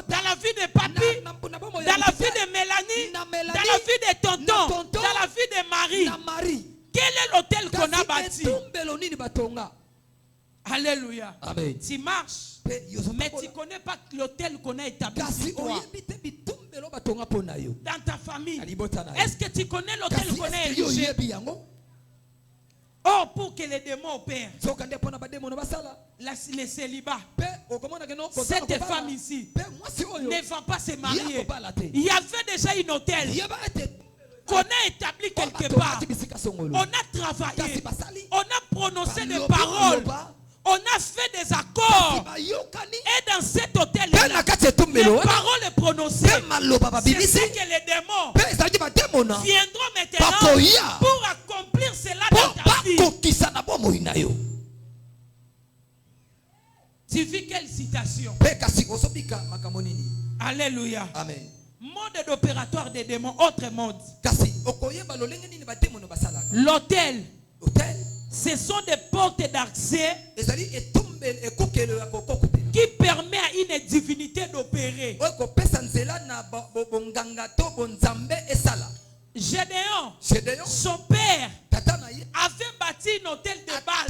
S4: dans la vie de papi, dans la vie de Mélanie, dans la vie de tonton, dans la vie de Marie. Quel est l'hôtel qu'on a bâti? Alléluia. Amen. Tu marches, mais tu ne connais pas l'hôtel qu'on a établi sur toi. Dans ta famille, est-ce que tu connais l'hôtel qu'on a érigé? Oh, pour que les démons opèrent, les célibats, cette femme ici ne va pas se marier. Il y avait déjà un hôtel qu'on a établi quelque part. On a travaillé, on a prononcé des paroles, on a fait des accords. Et dans cet hôtel-là, les paroles prononcées, c'est que les démons viendront maintenant pour accomplir cela dans ta vie. Tu vis quelle citation? Alléluia. Amen. Mode d'opératoire des démons, autre mode. L'hôtel, ce sont des portes d'accès qui permettent à une divinité d'opérer. Gédéon, son père, avait bâti un hôtel de Baal.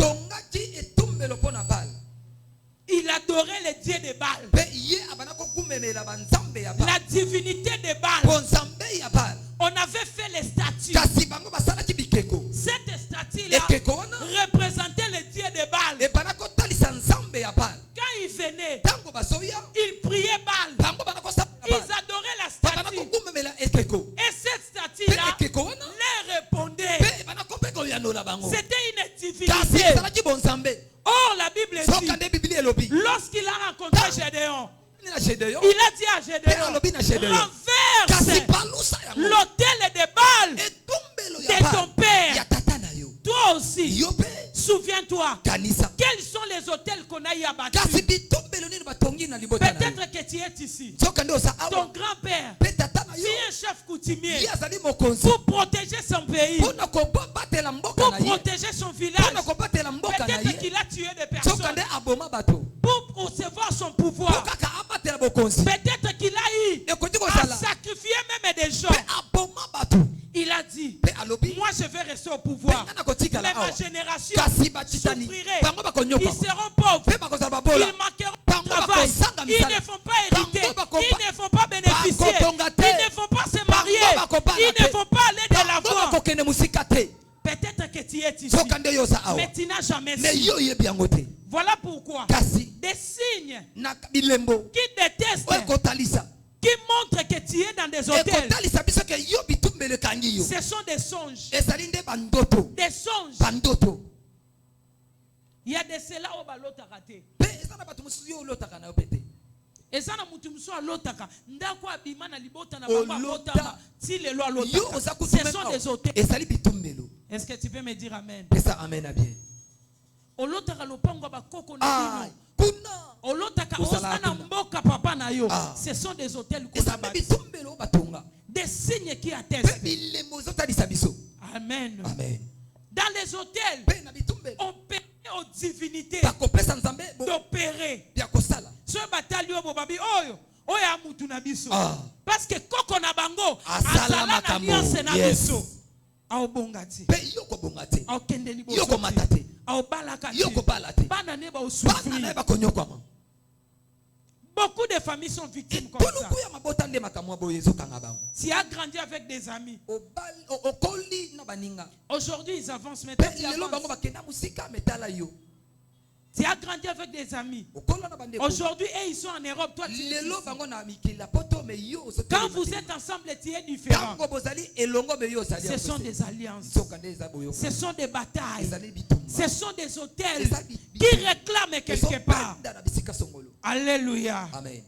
S4: Il adorait les dieux de Baal. La divinité de Baal. On avait fait les statues. Cette statue-là représentait les dieux de Baal. Quand ils venaient, ils priaient Baal. Ils adoraient la statue. Et cette statue-là leur répondait. C'était une divinité. Or, la Bible dit, lorsqu'il a rencontré Gédéon, il a dit à Gédéon, renverse l'autel de Baal de ton père. Toi aussi, souviens-toi, quels sont les hôtels qu'on a eu à bâtir? Peut-être que tu es ici. Ton grand-père est un chef coutumier pour protéger son pays, pour protéger son village. Peut-être qu'il a tué des personnes pour recevoir son pouvoir. Peut-être qu'il a eu à sacrifier même des gens. Il a dit, moi je vais rester au pouvoir, mais ma génération souffrirait. Ils seront pauvres, ils manqueront de travail, ils ne vont pas hériter, ils ne vont pas bénéficier, ils ne vont pas se marier, ils ne vont pas aller de l'avant. Peut-être que tu es ici, mais tu n'as jamais su. Voilà pourquoi des signes qui détestent, qui montrent que tu es dans des hôtels, ce sont des songes. Des songes. Il y a des cela au balota raté. Et ça n'a mutumso à l'otaka. Ndako abimana libota na baba lota. Si les lois l'otaka. Ce sont des hôtels. Est-ce que tu peux me dire amen?
S2: Amen à bien.
S4: olotaka lopango bakoko na
S2: Ah,
S4: bino
S2: kuna.
S4: olotaka
S2: Osala
S4: osana
S2: kuna.
S4: mboka papa na yo.
S2: Ah.
S4: Ce sont des hôtels
S2: Et ça
S4: qu'on
S2: me
S4: a
S2: bitumbelo batonga.
S4: des signes qui
S2: Pe
S4: attestent.
S2: bilemo zotalisa biso.
S4: Amen.
S2: Amen.
S4: Dans les hôtels,
S2: Pe na bitumbelo.
S4: on permet aux divinités
S2: Bakopesa nzambe bo
S4: d'opérer.
S2: bya kosala.
S4: Ce batalio bobabi oyo oyo amutu na biso.
S2: Ah.
S4: Parce que koko na bango
S2: Asala
S4: asala na
S2: makambo.
S4: alliance na
S2: Yes.
S4: biso. Aobongati.
S2: Pe yoko bongate.
S4: Aokende liboso.
S2: Yoko matate.
S4: Aobalaka.
S2: Yoko balate.
S4: Bana ne ba
S2: Bana
S4: osouffrir.
S2: na bakonyokwama.
S4: Beaucoup de familles sont victimes comme ça.
S2: Puluku ya mabota nde makamwa boye ezokanga bango.
S4: Tu as grandi avec des amis.
S2: Okoli na baninga.
S4: Aujourd'hui, ils avancent
S2: Pe
S4: maintenant. Tu
S2: lelo bango
S4: avances.
S2: bakenda musika metala yo.
S4: Tu as grandi avec des amis.
S2: Okola na bande.
S4: Aujourd'hui, ils sont en Europe. Toi, tu es
S2: Lelo
S4: ici.
S2: bango na mikila poto me yo osokeli.
S4: Quand vous êtes ensemble, tu es différent.
S2: Tango bozali elongo me yo osali.
S4: Ce sont des alliances.
S2: Nzokande eza boyo.
S4: Ce sont des batailles.
S2: Ezali bitumba.
S4: Ce sont des hôtels
S2: Eza
S4: qui réclament quelque part.
S2: Ezopenda na bisika songolo.
S4: Alléluia.
S2: Amen.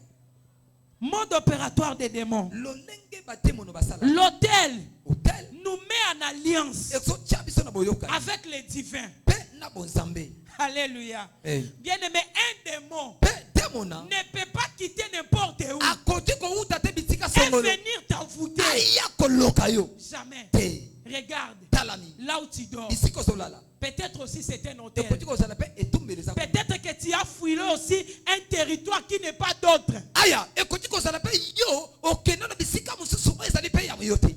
S4: Mode opératoire des démons.
S2: Lolenge batemo no basala.
S4: L'hôtel
S2: Hotel.
S4: nous met en alliance
S2: Ezotia biso na boyoka.
S4: avec les divins.
S2: Pe na bonzambe.
S4: Alléluia.
S2: Eh.
S4: Bien aimé, un démon
S2: Pe demona.
S4: ne peut pas quitter n'importe où
S2: Akoti ko uta te bisika
S4: et
S2: songolo.
S4: venir t'envoûter.
S2: Aya koloka yo.
S4: Jamais.
S2: Te
S4: Regarde,
S2: talami.
S4: là où tu dors.
S2: Bisiko solala.
S4: Peut-être aussi c'est un hôtel.
S2: Ekoti ko sala pe etumbeleza.
S4: Peut-être que tu as fouillé aussi un territoire qui n'est pas d'autre.
S2: Aya ekoti ko sala pe yo okena na bisika mususu ezali pe ya yote.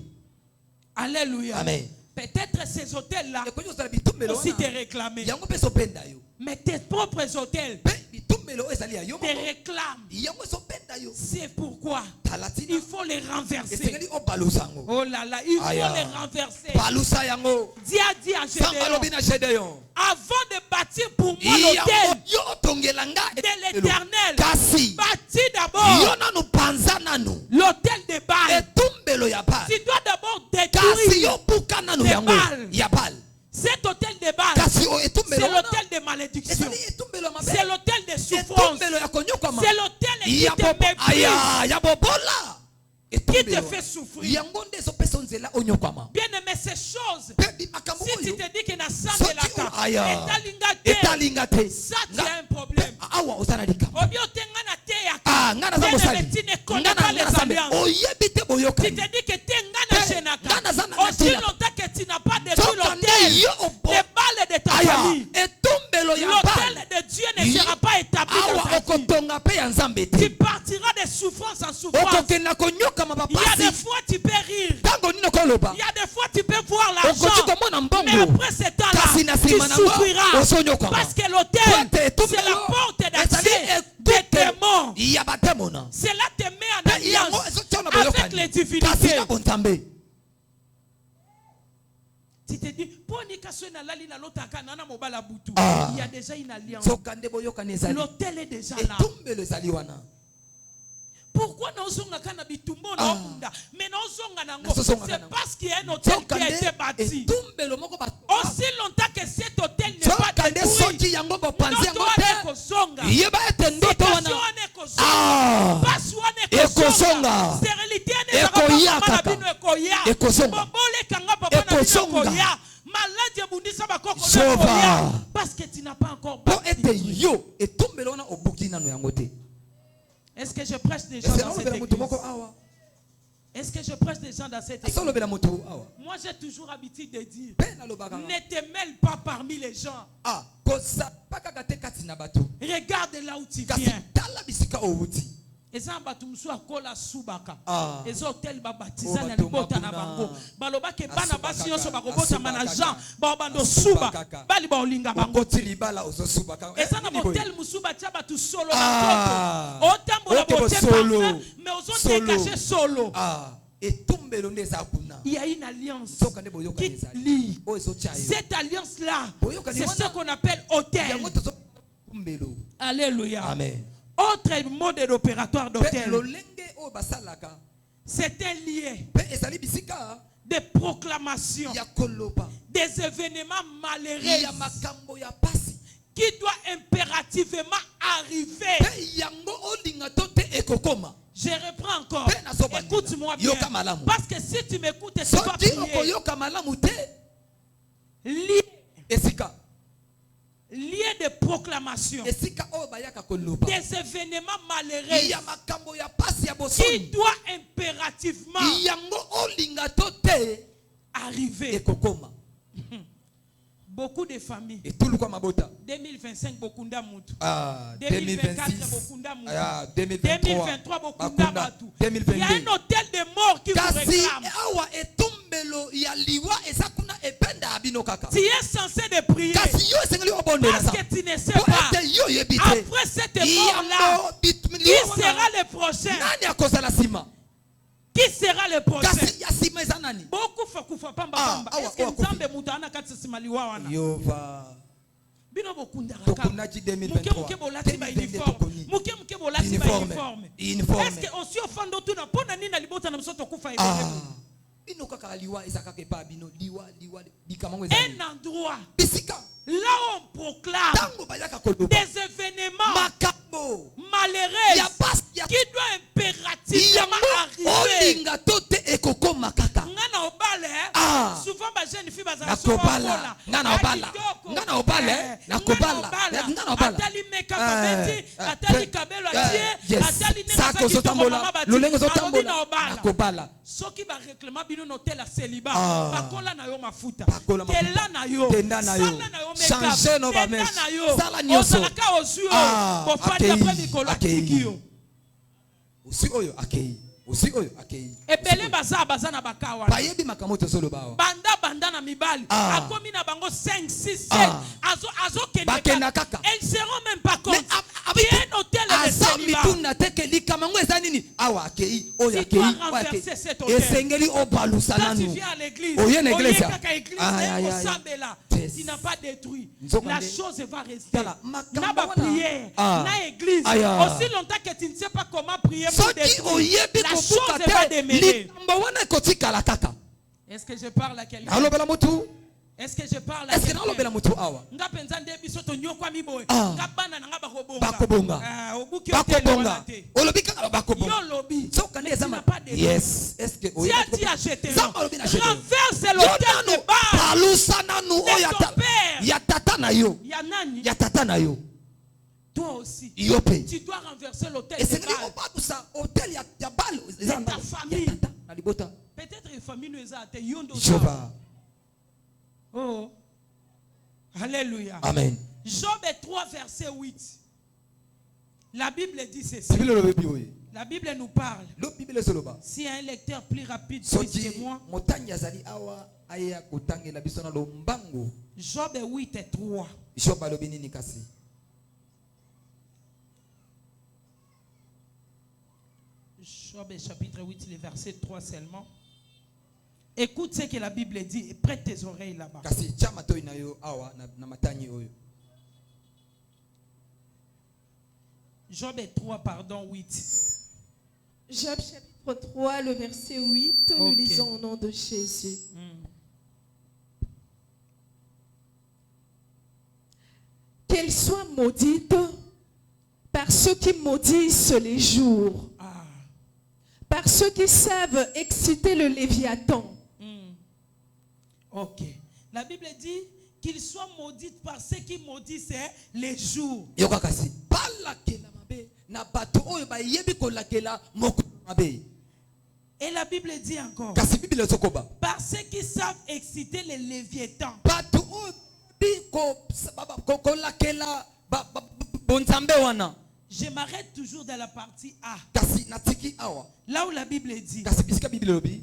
S4: Alléluia.
S2: Amen.
S4: Peut-être ces hôtels-là
S2: Ekoti ko sala bitumbelo
S4: aussi te
S2: wana.
S4: réclamer.
S2: Yango pe sopenda yo.
S4: Mais tes propres hôtels
S2: Pe bitumbelo ezali ya yo.
S4: te réclament.
S2: Yango sopenda yo.
S4: C'est pourquoi
S2: Talatina.
S4: il faut les renverser.
S2: Esengeli obalusa ngo.
S4: Oh là là, il faut
S2: Aya.
S4: les renverser.
S2: Balusa yango.
S4: Dis à Dieu à
S2: Samba
S4: Gédéon,
S2: lobi na Gédéon.
S4: avant de bâtir pour moi
S2: Yango
S4: l'hôtel
S2: yo tongelanga
S4: de l'Éternel,
S2: kasi.
S4: bâtis d'abord
S2: Yo nanu panza nanu.
S4: l'hôtel de Baal.
S2: Etumbelo ya Baal.
S4: Tu dois d'abord
S2: Kasi
S4: détruire
S2: yo buka nanu
S4: de
S2: yango.
S4: Baal.
S2: Ya Baal.
S4: cet hôtel de Baal.
S2: Kasi o
S4: C'est
S2: etumbelo wana.
S4: l'hôtel de malédiction.
S2: Ezali etumbelo ya mabe.
S4: C'est l'hôtel de souffrance.
S2: Etumbelo ya konyokwama.
S4: C'est l'hôtel qui
S2: Ya
S4: te
S2: bobo.
S4: méprise,
S2: Aya ya bobola.
S4: qui te
S2: Etumbelo.
S4: fait souffrir.
S2: Yango nde ezopesa nzela onyokwama.
S4: Bien aimé, ces choses,
S2: Pe bimakambo
S4: si tu
S2: oyo.
S4: te dis que na
S2: Soki
S4: sandelaka,
S2: aya.
S4: etalinga te,
S2: Etalinga te.
S4: ça tu as un problème.
S2: Awa osala likambo.
S4: Obi otenga na te
S2: Ah,
S4: yaka.
S2: ngana za
S4: Bien
S2: mosali.
S4: aimé, tu ne connais
S2: Ngana
S4: pas les
S2: ngana sambe.
S4: alliances.
S2: Oyebi te boyoka.
S4: Tu te dis que t'es ngana
S2: Pe,
S4: chenaka.
S2: ngana za na
S4: Aussi
S2: natila.
S4: longtemps que tu n'as pas détruit
S2: Soka nde
S4: l'hôtel
S2: yo obo.
S4: des balles de ta
S2: Aya,
S4: famille,
S2: etumbelo ya
S4: l'hôtel
S2: Baal.
S4: de Dieu ne sera pas établi dans
S2: Awa
S4: ta vie.
S2: okotonga pe ya nzambe
S4: Tu
S2: te.
S4: partiras de souffrance en souffrance.
S2: Okokenda konyokama
S4: Il y a des
S2: bapasi.
S4: fois tu peux rire.
S2: Tango nino koloba.
S4: Il y a des fois tu peux voir
S2: Okoti
S4: l'argent.
S2: komona
S4: Mais
S2: mbongo.
S4: après ce temps-là,
S2: Kasi na
S4: tu
S2: sima nango,
S4: souffriras.
S2: osonyokama.
S4: Parce que l'hôtel,
S2: Pote
S4: c'est la
S2: etumbelo.
S4: porte
S2: Ezali
S4: d'accès des démons.
S2: ya batemona.
S4: Cela te met en
S2: Pe yango
S4: alliance
S2: ezotiana
S4: avec
S2: boyokani.
S4: les
S2: Kasi
S4: divinités.
S2: na bonzambe.
S4: Tu te dis, Poni Kaswena Lali na lotaka nana mobala butu.
S2: Ah.
S4: Il y a déjà une alliance.
S2: Soka nde boyokani ezali.
S4: L'hôtel est déjà là.
S2: Etumbelo ezali wana.
S4: Pourquoi naozonga kana bitumbo na
S2: Ah.
S4: munda? Mais naozonga nango.
S2: Nazozonga
S4: C'est
S2: nango.
S4: parce qu'il y a un hôtel
S2: Soka
S4: qui a été
S2: nde
S4: bâti.
S2: etumbelo moko ba.
S4: Aussi longtemps que cet hôtel n'est pas
S2: Soka nde
S4: détruit.
S2: soki yango bopanzi
S4: Ndoto
S2: yango
S4: wane
S2: te.
S4: kozonga.
S2: Yeba ete ndoto wana.
S4: Situation wane kozonga.
S2: Ah.
S4: Pasi wane
S2: Ekosonga.
S4: kozonga. Stérilité ane
S2: Ekoya
S4: ezaka mama na
S2: kaka.
S4: bino ekoya.
S2: Ekosonga.
S4: Bobole kanga papa na bino
S2: Ekosonga.
S4: ekoya. Maladi ebundisa bakoko na
S2: Sauva.
S4: ekoya. Parce que tu n'as pas encore
S2: Po
S4: bâti.
S2: ete yo etumbelo wana obuki nano yango te.
S4: Est-ce que je prêche des gens
S2: Ese
S4: dans cette
S2: olobela moto moko
S4: église?
S2: awa.
S4: Est-ce que je prêche des gens dans cette
S2: Ese
S4: église?
S2: olobela moto awa.
S4: Moi, j'ai toujours l'habitude de dire,
S2: Pe nalobaka.
S4: ne te mêle pas parmi les gens.
S2: Ah, kosa pakaka te kati na bato.
S4: Regarde là où tu
S2: Kasi
S4: viens.
S2: tala bisika owuti.
S4: Eza batu musu akola subaka.
S2: Ah.
S4: Eza hotel babatiza
S2: Oh,
S4: na
S2: bato
S4: libota na
S2: makuna.
S4: bango. Balobake bana
S2: Asuba
S4: basi
S2: kaka.
S4: nyonso bakobota mana
S2: Asuba
S4: Jean.
S2: kaka.
S4: Baobando
S2: Asuba
S4: suba.
S2: kaka.
S4: Bali baolinga bango.
S2: Okoti libala ozosuba ka.
S4: Eza na hotel musu batia batu solo
S2: Ah.
S4: na koko. Otambola
S2: Oke
S4: bote
S2: solo.
S4: parfum, mais ozo
S2: Solo.
S4: dégager solo.
S2: Ah, etumbelo nde eza kuna.
S4: Il y a une alliance
S2: Soka nde boyoka
S4: qui
S2: ezali.
S4: lie.
S2: O ezotia yo.
S4: Cette alliance-là,
S2: Boyoka ni
S4: c'est
S2: wana.
S4: ce qu'on appelle hôtel.
S2: Yango tozo tumbelo.
S4: Alléluia.
S2: Amen.
S4: Autre mode opératoire
S2: Pe
S4: d'hôtel,
S2: lolenge o basalaka.
S4: c'est un lien
S2: Pe ezali bisika
S4: de proclamation
S2: ya koloba.
S4: des événements
S2: Ya
S4: malheureux
S2: makambo ya pasi.
S4: qui doit impérativement arriver.
S2: Pe yango olinga to te ekokoma.
S4: Je reprends encore.
S2: Pe nazo bandela.
S4: Écoute-moi bien.
S2: Yoka malamu.
S4: Parce que si tu m'écoutes, tu vas
S2: Soki
S4: prier.
S2: okoyoka malamu te
S4: Lié,
S2: esika.
S4: lié de proclamation, des événements malheureux qui doivent impérativement arriver. Beaucoup de familles. 2025, beaucoup d'amout. 2024, beaucoup d'amout. 2023, beaucoup d'amout. Il y a un hôtel de mort qui vous réclame. Tu es censé de prier. Parce que tu ne sais pas. Après cette mort-là, qui sera le prochain? Qui sera le prochain? Beaucoup fakufa pamba pamba. Est-ce que Nzambe mutana katsi maliwa wana? Bino bokunda kaka. Muke bolati ba uniforme. Muke bolati ba uniforme. Est-ce que aussi ofando tuna pona nini libota na msoto kufa ebe? Bino kaka liwa ezaka ke pa bino liwa bikamango ezali. Un endroit. Bisika. Là on proclame des événements malheureux qui doivent impérativement arriver. Souvent ma jeune fille soki ba réclama bino hotel à célibat bakola na yo mafuta tela na yo sala na yo changer no ba mes sala nyoso osaka osu bo fadi après mikolo akigio osi oyo akei ebele baza na bakawa bayebi makamoto solo bao banda na mibali akomi na bango 5 6 7 azo kende kaka ils seront même pas compte bien hôtel de célibat mituna tekeli kamango ezanini awa akei oyo akei esengeli obalusa nanu oye na église tu n'as pas détruit la chose va rester na ba prière na église aussi longtemps que tu ne sais pas comment prier pour détruire la chose va demeurer. Est-ce que je parle à quelqu'un? Est-ce que je parle à quelqu'un? Nga penza nde biso to nyokwa miboye. Nga bana na nga bakobonga. Obuki bakobonga. Olobika bakobonga. Yo lobi. Yes. Est-ce que tu as acheté? Renverse l'autel de Baal. Palusana nu oyata. Ya tata na yo. Ya nani? Ya tata na yo. Toi aussi, tu dois renverser l'hôtel de Baal. C'est ta famille. Peut-être une famille nous a atteint. Oh. Alléluia. Amen. Job 3, verset 8. La Bible dit ceci. La Bible nous parle. Si un lecteur plus rapide que moi. Job 8 et 3. Job chapitre 8, le verset 3 seulement. Écoute ce que la Bible dit et prête tes oreilles là-bas. Job 3, pardon, 8.
S5: Job chapitre 3, le verset 8, nous lisons au nom de Jésus. Qu'elle soit maudite par ceux qui maudissent les jours. Par ceux qui savent exciter le Léviathan.
S4: Ok. La Bible dit qu'il soit maudit par ceux qui maudissent les jours. Et la Bible dit encore. Par ceux qui savent exciter les Léviathans. Je m'arrête toujours dans la partie A. Là où la Bible dit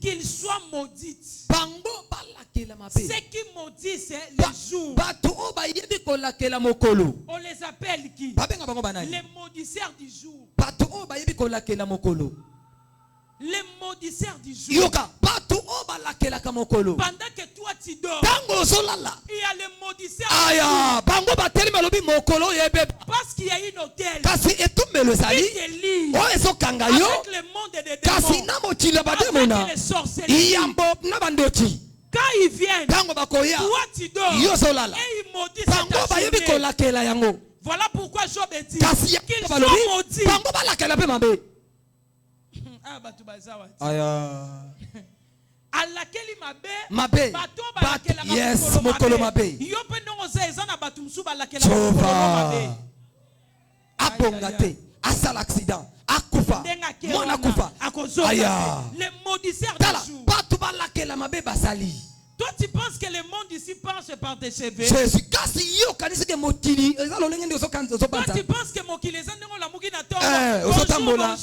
S4: qu'il soit maudit. Ceux qui maudissent les jours. On les appelle qui? Les maudisseurs du jour. Les maudisseurs du jour. Pendant que toi tu dors, il y a les maudisseurs du jour. Parce qu'il y a une hôtel qui te lie avec le monde des démons, avec les sorcelleries. Quand ils viennent, toi tu dors et ils maudissent ta journée. Voilà pourquoi Job dit qu'ils sont maudits. alakeli
S2: mabe
S4: bato
S2: bat yes mokolo mabe
S4: yo pe ndongo za eza na bato musu balakela mokolo mabe
S2: abonga te asala accident akufa mona kufa aya
S4: le maudisseur
S2: tala
S4: du jour.
S2: bato balakela mabe basali.
S4: Toi tu penses que le monde ici passe par tes cheveux?
S2: Jésus kasi yo kanisi ke mokili eza lolenge ndi ozokanza
S4: Toi
S2: ozobanta.
S4: tu penses que mokili eza ndenge la mugi na tongo?
S2: Ozotambola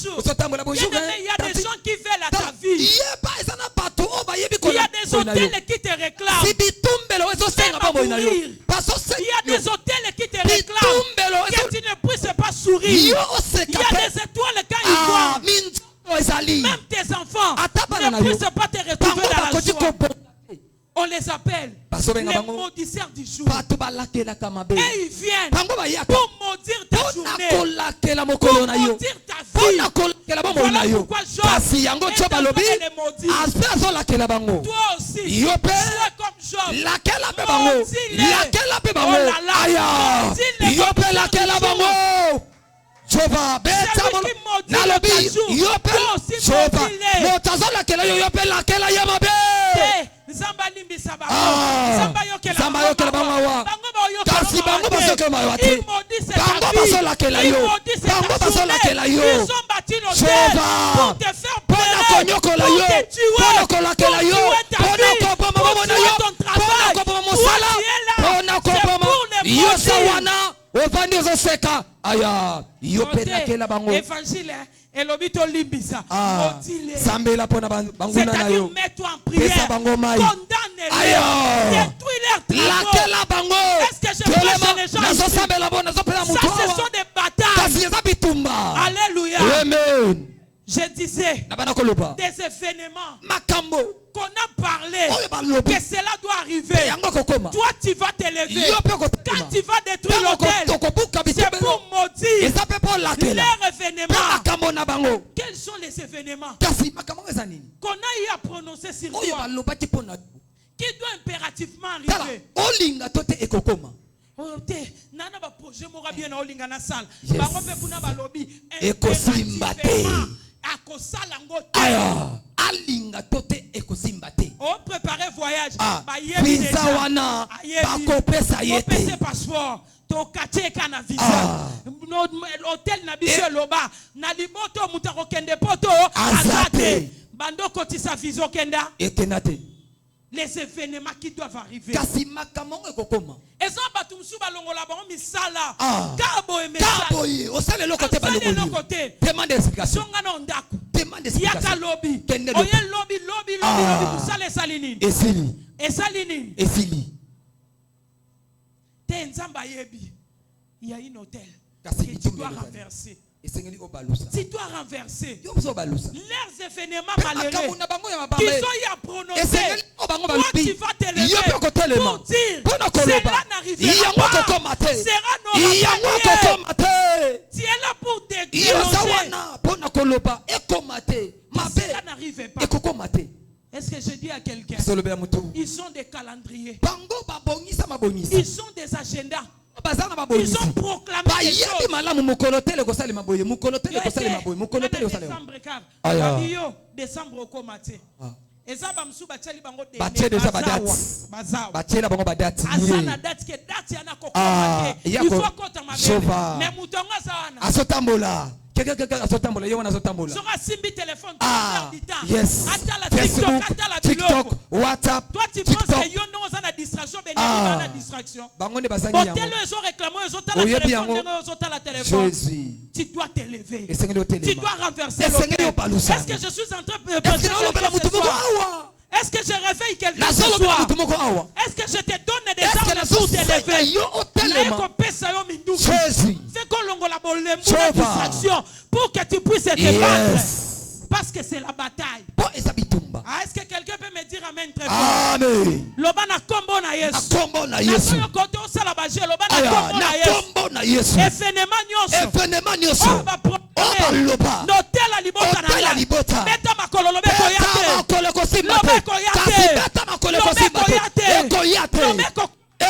S2: bonjour.
S4: Il y a des gens qui veulent à ta vie.
S2: Yeba eza na bato o bayebi ko.
S4: Il y a des hôtels qui te réclament.
S2: Si bitumbelo ezosenga ba moina yo.
S4: Il y a des hôtels qui te réclament. Que tu ne puisses pas sourire.
S2: Il
S4: y a des étoiles quand ils voient. Même tes enfants ne puissent pas te retrouver dans la joie. On les appelle les maudisseurs du jour. Et ils viennent pour maudire ta journée, pour maudire ta vie. Voilà pourquoi Job est en train de les maudire. Toi aussi, sois comme Job. Maudis-les. Oh là là, maudis-les.
S2: Jova beta nalobi yope Jova motazola kela yope la kela yamabe
S4: Zamba limbisa ba
S2: Zamba yokela bango kasi bango basoke mawati bango basola kela yo bango basola kela yo Jova pona konyokola yo pona kola kela yo pona kopoma mona yo pona kopoma mosala pona kopoma yosa wana ovandi ozoseka aya yope nakela bango
S4: évangile elobito limbisa
S2: sambela pona banguna na yo
S4: mets-toi en prière condamne-les détruis leurs travaux
S2: lakela bango
S4: est-ce que je prêche les gens
S2: nazo sambela bona nazo pela mutu
S4: ça ce sont des batailles
S2: kasi eza bitumba
S4: alléluia
S2: amen
S4: je disais des événements
S2: makambo
S4: qu'on a parlé que cela doit arriver. Toi tu vas t'élever. Quand tu vas détruire l'autel, c'est pour maudire leur événement. Quels sont les événements qu'on a eu à prononcer sur toi qui doit impérativement arriver? Nana ba projet mora bien na olinga na salle. Ba ngope kuna ba lobby.
S2: Ekosimba te.
S4: Akosala ngote.
S2: Aya, alinga tote ekosimba te.
S4: On prépare voyage.
S2: Ba yebi déjà. Wana ba kopesa yete.
S4: Kopesa passeport. To kacheka na visa. Hôtel na biso loba. Na liboto mutako kende poto. Azate. Bando kotisa viso kenda.
S2: Etenate.
S4: Les événements qui doivent arriver.
S2: Kasi makamongo ekokoma.
S4: Eza batu musu balongola bango misala.
S2: Kabo osale lokote balongola. Demande explication.
S4: Songana ndako.
S2: Demande explication.
S4: Yaka lobby. Oye lobby kusale salini. Esalini.
S2: Esili.
S4: Te nzamba yebi. Il y a un hôtel
S2: que
S4: tu dois renverser. Tu dois renverser leurs événements malheureux qu'ils ont à prononcer. Toi tu vas t'élever pour dire cela n'arrivera pas, sera non. Tu es là pour déclencher. Cela n'arrive pas. Est-ce que je dis à quelqu'un? Ils sont des calendriers. Ils sont des agendas. Ils ont proclamé des choses. Décembre au comate. Ezaba msuba chali bango de
S2: bachela bango badati
S4: asana date ke date yana kokomate il faut kota mabele mais mutonga sana
S2: asotambola quelqu'un asotambola yona asotambola
S4: sera simbi téléphone pour du temps
S2: yes
S4: atala
S2: Facebook TikTok WhatsApp
S4: toi tu penses que yo non za na distraction ben na distraction
S2: bango ne basangi yango
S4: hôtel ezo réclamer ezo tala téléphone ezo tala téléphone tu dois t'élever tu dois renverser l'hôtel. Est-ce que je suis en train de penser est-ce que je réveille quelqu'un ce soir? Est-ce que je te donne des armes pour t'élever? Fais qu'on l'ongola bolem pour la distraction pour que tu puisses te battre. Parce que c'est la bataille. Est-ce que quelqu'un peut me dire amen très fort?
S2: Amen.
S4: Lobana kombo na Yesu. Na koto osala baje lobana kombo na Yesu. Événement nyonso. On va proclamer. Notel la libota na ya. Meta makolo lobeko yate. Lobeko yate. Au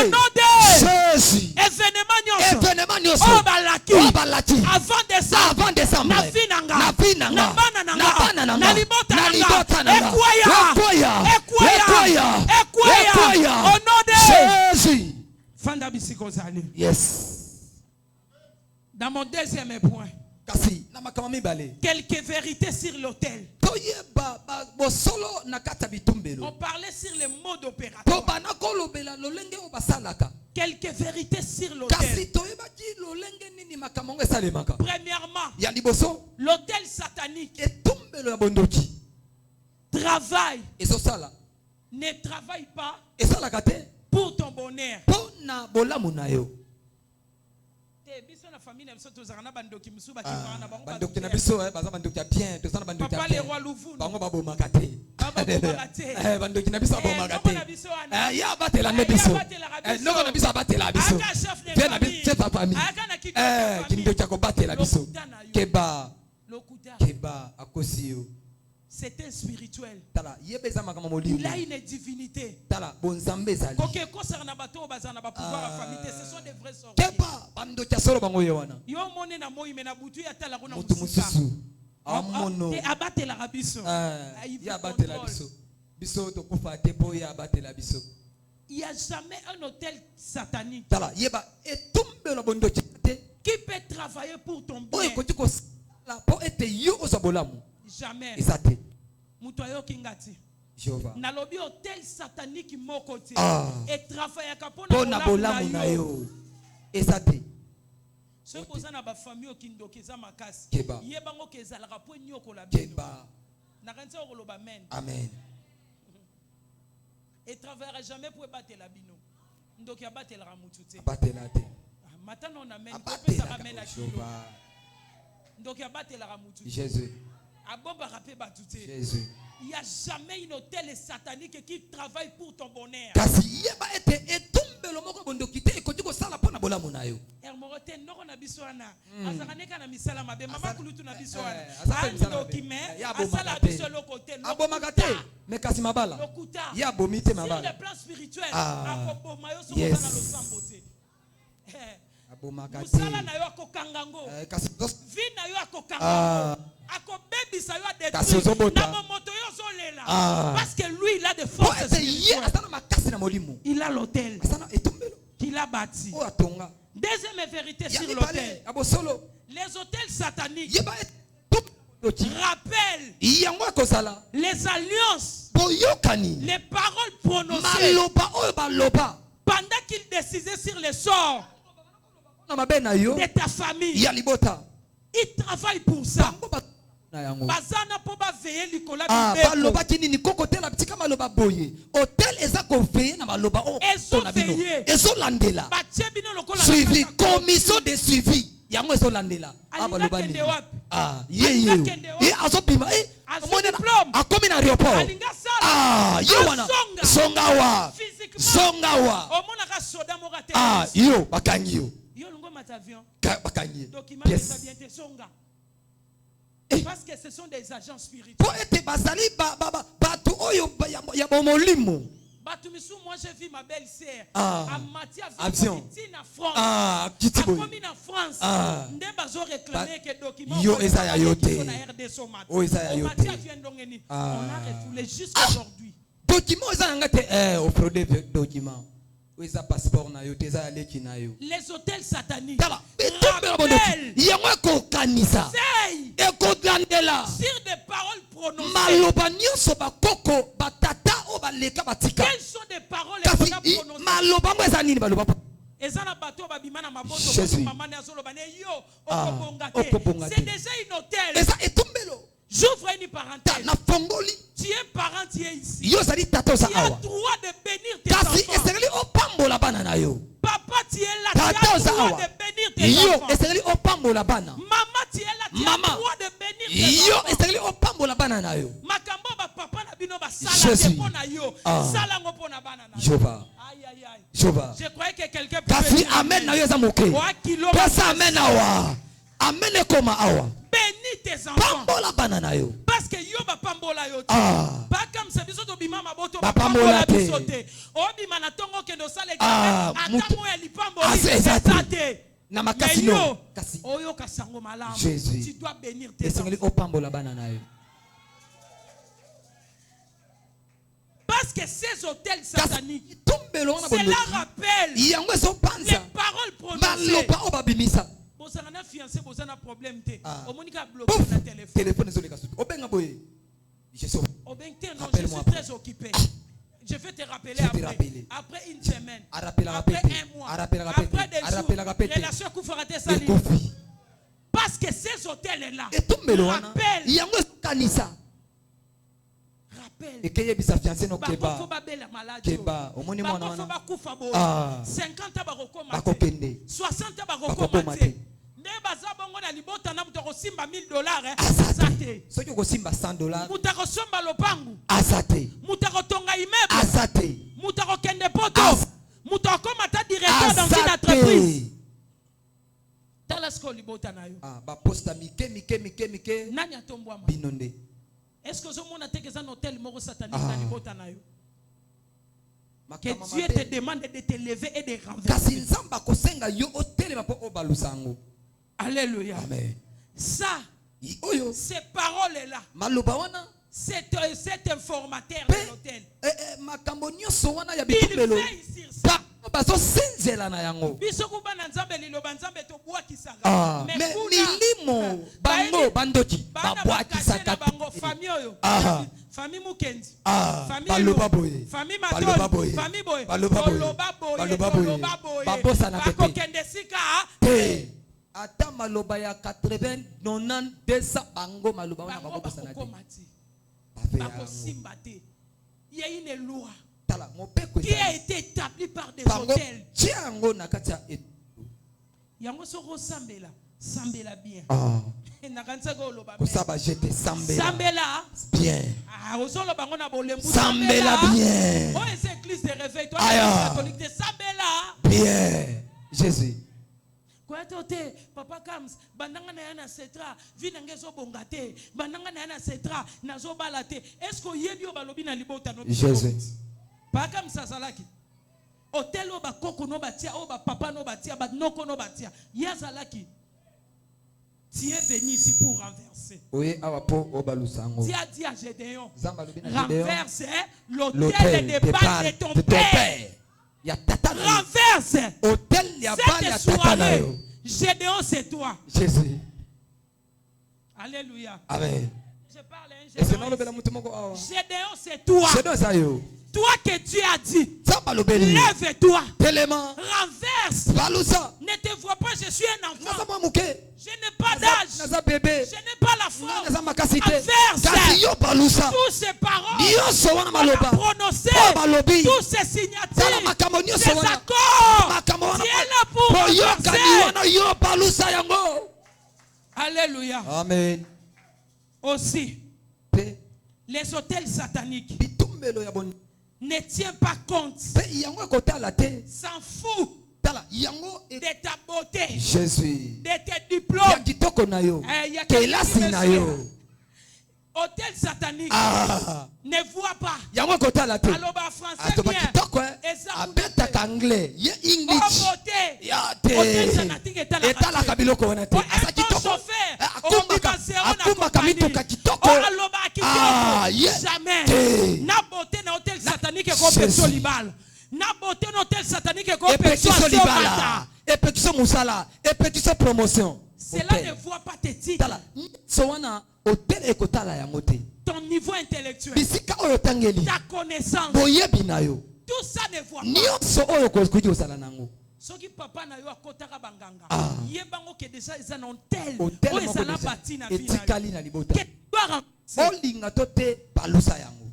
S4: nom de Jésus. Événement nyonso. On va laki. Avant décembre. Na finanga.
S2: fina nga
S4: na bana na
S2: na
S4: nga
S2: bana na
S4: na
S2: nga
S4: libota
S2: na
S4: na
S2: libota na
S4: nga
S2: nga
S4: ekwaya
S2: ekwaya
S4: au nom de
S2: Jésus.
S4: Fanda bisiko zali.
S2: Yes.
S4: Dans mon deuxième point,
S2: Kasi na makama mibale.
S4: quelques vérités sur l'autel.
S2: Toyeba bo solo na kata bitumbelo.
S4: On parlait sur les modes
S2: To
S4: opératoires.
S2: bana kolobela lolenge o basalaka.
S4: Quelques vérités sur l'autel.
S2: Kasi toyeba ji lolenge nini makama ngo esalemaka.
S4: Premièrement,
S2: Ya liboso
S4: l'autel satanique
S2: etumbelo ya bondoki.
S4: travaille,
S2: Ezosala.
S4: ne travaille pas
S2: Esalaka te
S4: pour ton bonheur.
S2: pona bolamu na yo. Bandoki na biso baza bandoki ya bien, tozana bandoki ya
S4: Papa le
S2: bien.
S4: roi Louvou.
S2: Bango babomaka te. Bandoki na biso babomaka te. Ya batela nde biso. Noko na biso abatela biso. Bien na biso chef famille. Kindoki ya kobatela biso. Keba akosi yo.
S4: C'est un spirituel.
S2: Tala yebeza makama
S4: Il
S2: molimo.
S4: a une divinité.
S2: Tala bonzambe ezali.
S4: Koke concerne bato bazana ba pouvoir à famille, ce sont des vrais sorciers.
S2: Keba bandoki ya solo bango yo wana.
S4: Yo mone na moi mena butu ya tala kuna
S2: Mutu
S4: musika.
S2: mususu. Amono.
S4: Te abatela rabiso.
S2: Ya batela biso. Biso to kufa te po ya batela biso.
S4: Il n'y a jamais un hôtel satanique
S2: Tala yeba etumbelo bondoki te.
S4: qui peut travailler pour ton bien.
S2: Oye koti ko la po ete yo osabolamu.
S4: Jamais.
S2: Ezate.
S4: Mutoyo kingati.
S2: Jehova.
S4: Nalobi hôtel satanique moko te. Et travailler
S2: Pona bolamu na yo. Ezate.
S4: Ce que na ba famille okindokeza makasi.
S2: Keba.
S4: Yebango kezalaka po nyoko la bino.
S2: Keba.
S4: Na kanza okoloba amen.
S2: Amen.
S4: Et travaillera jamais pour battre la bino. Ndoki abatela ra mutu te.
S2: Batela te.
S4: Maintenant on amène
S2: Abatela
S4: ça ramène à kilo.
S2: Jehova.
S4: Ndoki abatela ra mutu te.
S2: Jésus.
S4: Abomba rapé batu te.
S2: Jésus.
S4: Il n'y a jamais une hôtel satanique qui travaille pour ton bonheur.
S2: Kasi yeba ete etumbelo moko bondoki te ekoti ko sala pona bolamu na yo.
S4: Hermorote noko na biso wana. Azaneka na misala mabe mama kulutu na biso wana.
S2: Ando
S4: Dokime
S2: ya
S4: asala
S2: bomaka te.
S4: biso lokote.
S2: Abomaka te. Me kasi mabala.
S4: Lokuta.
S2: Ya bomite
S4: Sur
S2: mabala.
S4: le plan spirituel,
S2: Ah.
S4: akoboma yo soko
S2: Yes.
S4: na losambo te.
S2: Abomaka te.
S4: Musala na yo akokangango.
S2: Kasi
S4: Vi na yo akokangango. Akobebisa yo
S2: Kasi
S4: adetruire.
S2: ozobota.
S4: Na momoto yo zolela.
S2: Ah.
S4: Parce que lui il a des
S2: po
S4: forces
S2: ete ye
S4: spirituelles.
S2: asana makasi na molimo.
S4: Il a l'hôtel
S2: Asana etumbelo.
S4: qu'il a bâti.
S2: O atonga.
S4: Deuxième vérité
S2: Ya
S4: sur
S2: mibale
S4: l'hôtel.
S2: abosolo.
S4: Les hôtels sataniques
S2: Yeba etumbelo.
S4: rappellent
S2: Yango akozala.
S4: les alliances,
S2: Boyokani.
S4: les paroles prononcées
S2: Maloba oyo baloba.
S4: pendant qu'ils décidaient sur le sort
S2: Na mabe na yo.
S4: de ta famille.
S2: Ya libota.
S4: Ils travaillent pour ça.
S2: Bango ba na yango.
S4: Bazana po ba veiller likola
S2: Baloba kini ni kokotela bitika maloba boye. Hotel eza ko veiller na maloba o.
S4: veiller.
S2: Ezo landela.
S4: Batie bino lokola
S2: Suivi,
S4: na kati ya
S2: commission de suivi. Yango ezo landela. Baloba ni.
S4: kende wapi?
S2: Ye.
S4: Alinga kende wapi?
S2: Azobima.
S4: Azwi diplôme.
S2: Akomi na aéroport.
S4: Alinga sala.
S2: Yo wana.
S4: Asonga.
S2: Songawa.
S4: Physiquement.
S2: Songawa.
S4: Omona ka soda mo ka te.
S2: Yo bakangi yo.
S4: Yo longo matavion.
S2: Bakangi.
S4: Document
S2: Yes.
S4: ça bien te songa.
S2: Eh.
S4: Parce que ce sont des agents spirituels.
S2: Po ete bazali batu oyo ya bomolimo.
S4: Batumisu, moi j'ai vu ma belle-sœur.
S2: Ah.
S4: À Mathia,
S2: Avion.
S4: en France.
S2: Kiti boy.
S4: Comme en France. Nde bazo réclamer que document.
S2: Yo eza ya yo te.
S4: Oh,
S2: eza ya yo te.
S4: Mathia vient d'ongeni. On a refoulé jusqu'aujourd'hui.
S2: Document eza nanga te au fraude document. Eza passeport na yo te eza leki na yo.
S4: Les hôtels sataniques.
S2: Tala, etumbelo bondoki. Yango ekokanisa.
S4: Veille
S2: Ekolandela.
S4: sur des paroles prononcées.
S2: Maloba nyonso bakoko batata o baleka batika.
S4: Quelles sont des paroles
S2: Kasi
S4: qu'on a prononcées?
S2: maloba ngo eza nini baloba?
S4: Ezana bato babima na maboto
S2: Jésus.
S4: maman na zolo bane yo okobonga
S2: okobonga
S4: te.
S2: te.
S4: C'est déjà une hôtel.
S2: Eza etumbelo.
S4: J'ouvre une parenthèse.
S2: Na fongoli.
S4: Tu es parent, tu es ici.
S2: Yo zali tata oza
S4: Tu as
S2: awa.
S4: droit de bénir tes
S2: Kasi
S4: enfants.
S2: esengeli opambola bana na yo.
S4: Papa, tu es là. Tu
S2: Tata
S4: as
S2: oza
S4: droit
S2: awa.
S4: de bénir tes
S2: Yo
S4: enfants.
S2: esengeli opambola bana.
S4: Maman, tu es là. Tu as
S2: Mama.
S4: droit de bénir tes
S2: Yo
S4: enfants.
S2: esengeli opambola bana na yo.
S4: Makambo ba papa na bino ba sala
S2: Jésus.
S4: te pona yo. Sala ngo pona bana na yo.
S2: Jehova.
S4: Aïe aïe aïe.
S2: Jehova.
S4: Je croyais que quelqu'un pouvait
S2: Kasi
S4: dire
S2: amen na yo eza moke.
S4: Wa kilo
S2: Pesa amen awa. Amen ekoma awa.
S4: bénis tes enfants.
S2: Pambola bana na yo.
S4: Parce que yo ba pambola yo te. Pas comme ça biso to bima maboto
S2: Ba
S4: ba
S2: pambola
S4: pambola
S2: te.
S4: biso te. O bima na tongo ke no sale
S2: Ah,
S4: ata
S2: mutu.
S4: mo ya lipambo
S2: Ah, c'est ça te.
S4: te.
S2: na
S4: Mais
S2: makasi
S4: yo,
S2: no kasi
S4: oyo kasango malamu.
S2: Jésus.
S4: Tu dois bénir tes
S2: esengeli
S4: enfants.
S2: opambola bana na yo.
S4: Parce que ces hôtels sataniques,
S2: tumbelo wana
S4: cela
S2: bondoki
S4: rappelle
S2: yango
S4: les
S2: ezopanza
S4: paroles prononcées.
S2: maloba oyo babimisa.
S4: Bozana na fiancé, bozana problème te.
S2: Ah.
S4: Omonika bloqué
S2: Pouf,
S4: na téléphone.
S2: téléphone ezoleka sutu obenga boye je suis
S4: Obengte, non, je
S2: Rappelle-moi
S4: suis
S2: après.
S4: très occupé. Je vais te rappeler
S2: Je vais te
S4: après.
S2: rappeler.
S4: Après une semaine.
S2: Rappelle,
S4: Après
S2: rappelle.
S4: un mois.
S2: Rappelle,
S4: Après
S2: rappelle.
S4: des
S2: Rappelle,
S4: jours.
S2: rappelle.
S4: Relation Koufarate Salim.
S2: ekofi
S4: Parce que ces hôtels-là
S2: etumbelo wana
S4: rappellent.
S2: yango ezokanisa
S4: Rappelle.
S2: ekeyebisa fiancé no
S4: Bango
S2: keba
S4: faut babela maladie.
S2: keba omoni mwana
S4: Bango faut
S2: wana
S4: bakufa boye.
S2: Ah.
S4: 50 ans bakokoma te.
S2: bakokende
S4: 60 ans
S2: Bakokoma
S4: bakokoma
S2: te.
S4: te. Ne baza bongo na libota na mutu akosimba $1000
S2: aza
S4: aza
S2: te
S4: te.
S2: soki okosimba $100
S4: Mutu akosomba lopangu.
S2: aza te
S4: Mutu akotonga immeuble.
S2: aza te
S4: Mutu akokende poto.
S2: Aza.
S4: Mutu akoma ta directeur dans une
S2: aza
S4: entreprise.
S2: te
S4: Tala siko libota na yo.
S2: baposta mike
S4: Nani atombwama?
S2: bino nde
S4: Est-ce que ce monde a été un hôtel moro satanique
S2: Ah.
S4: dans libota na yo? Que
S2: Makambo
S4: Dieu te
S2: mabe.
S4: demande de te lever et de
S2: kasi
S4: renverser.
S2: nzambe akosenga yo otelema mpo obalusa yango.
S4: Alléluia.
S2: Amen.
S4: Ça,
S2: Oyo
S4: ces paroles-là,
S2: maloba wana
S4: cet informateur de
S2: pe
S4: l'hôtel,
S2: makambo nyonso wana ya
S4: il
S2: bitumbelo
S4: veille sur ça.
S2: bazosinzela na yango.
S4: Biso kuba na nzambe liloba nzambe to bwakisaka.
S2: Mais milimo bango bandoki
S4: bana bakase na
S2: babwakisaka
S4: bango famille oyo.
S2: Ah.
S4: Famille Mukendi.
S2: Ah,
S4: Famille
S2: baloba
S4: Lo-
S2: boye.
S4: Famille
S2: Baloba
S4: Matoni.
S2: boye.
S4: Famille boye.
S2: Baloba boye.
S4: Koloba boye.
S2: Baloba boye.
S4: Koloba boye.
S2: Babosana te te.
S4: Bakokende sika.
S2: te ata maloba ya 80 90 200 bango maloba wana
S4: Bango
S2: bakobosana te
S4: bakokoma te.
S2: Bafe yango.
S4: Bakosimba te. Il y a une loi
S2: tala mopeko
S4: qui a
S2: ezali.
S4: été établie par des
S2: bango
S4: hôtels.
S2: tia yango na kati ya
S4: Yango soko sambela. Sambela bien. Nakanisa ko loba.
S2: kosaba jete sambela
S4: Sambela.
S2: bien
S4: Ah, osolo bango na bolembu.
S2: sambela bien
S4: Oh, c'est église de réveil. Toi,
S2: Aya.
S4: l'église catholique de Sambela.
S2: bien Jésus
S4: Kwa tote papa Kams bandanga na yana setra vina ngezo bongate bandanga na yana setra nazo balate est-ce que yebi o balobi na libota no
S2: Jésus
S4: papa Kams azalaki hotel o ba koko no batia o ba papa no batia ba noko no batia yazalaki tu es venu ici pour renverser.
S2: oye awa po obalusa yango
S4: Tu as dit à Gédéon
S2: nzambe alobi na Gédéon
S4: renverse l'hôtel
S2: l'hôtel
S4: de bal de ton père.
S2: ya tata na yo.
S4: Renverse
S2: hôtel ya bal ya
S4: cette
S2: tata na
S4: soirée.
S2: yo
S4: Gédéon c'est toi.
S2: Jésus
S4: Alléluia.
S2: amen
S4: Je parle à un
S2: ese
S4: Gédéon.
S2: nalobela mutu moko awa
S4: Gédéon, c'est toi.
S2: Gédéon eza yo
S4: Toi que Dieu a dit.
S2: nzambe alobeli
S4: Lève-toi.
S2: telema
S4: Renverse.
S2: balusa
S4: Ne te vois pas, je suis un
S2: naza
S4: enfant.
S2: mwa moke
S4: Je n'ai pas d'âge.
S2: naza bebe
S4: Je n'ai pas la
S2: naza
S4: force.
S2: makasi te
S4: Renverse.
S2: kasi yo balusa
S4: Toutes ces paroles
S2: nyonso wana maloba
S4: prononcées.
S2: oyo balobi
S4: Tous ces
S2: tala
S4: signatures.
S2: makambo
S4: Ces
S2: nyonso wana
S4: accords.
S2: makambo wana
S4: Tu es là pour
S2: boyokani
S4: renverser.
S2: wana yo balusa yango
S4: Alléluia.
S2: amen
S4: Aussi,
S2: pe
S4: les hôtels sataniques
S2: bitumbelo ya boni
S4: ne tiennent pas compte.
S2: pe yango ekotala te
S4: S'en fout
S2: tala yango
S4: de ta beauté,
S2: jésus
S4: de tes
S2: ya
S4: diplômes.
S2: kitoko na yo
S4: Il y a quelqu'un
S2: kelasi
S4: qui me
S2: na
S4: suit.
S2: yo
S4: Hôtel satanique
S2: ah
S4: ne voit pas.
S2: yango ekotala te
S4: Alors, bah, français
S2: atoba
S4: bien.
S2: kitoko
S4: Et ça,
S2: abetaka anglais ye
S4: oh,
S2: english
S4: beauté.
S2: ya
S4: Hôtel
S2: te
S4: satanique est à la
S2: etalaka
S4: radio.
S2: biloko wana te
S4: Oh,
S2: aza
S4: un bon
S2: kitoko
S4: chauffeur. Oh, bikase, on a
S2: akumbaka
S4: compagnie.
S2: mituka kitoko
S4: Oh, aloba
S2: Ah,
S4: kitoko.
S2: yeah.
S4: Jamais.
S2: Te.
S4: Na beauté na hôtel satanique ko
S2: Jésus.
S4: peso libal. Na beauté na hôtel satanique ko peso
S2: epekiso libala
S4: libala.
S2: epekiso musala epekiso promotion
S4: Cela
S2: Hôtel.
S4: ne voit pas tes titres.
S2: tala so wana hotel ekotala yango te
S4: Ton niveau intellectuel.
S2: bisika oyo otangeli
S4: Ta connaissance.
S2: boyebi na yo
S4: Tout ça ne voit pas.
S2: nyonso oyo okoki kosala nango
S4: Soki papa na yo akotaka banganga.
S2: Ah.
S4: Yebango ke déjà ils en ont tel.
S2: hotel
S4: Oyo
S2: moko
S4: ezala
S2: deja
S4: bati na vie na yo.
S2: etikali na libota
S4: Que doit renverser.
S2: olinga to te balusa yango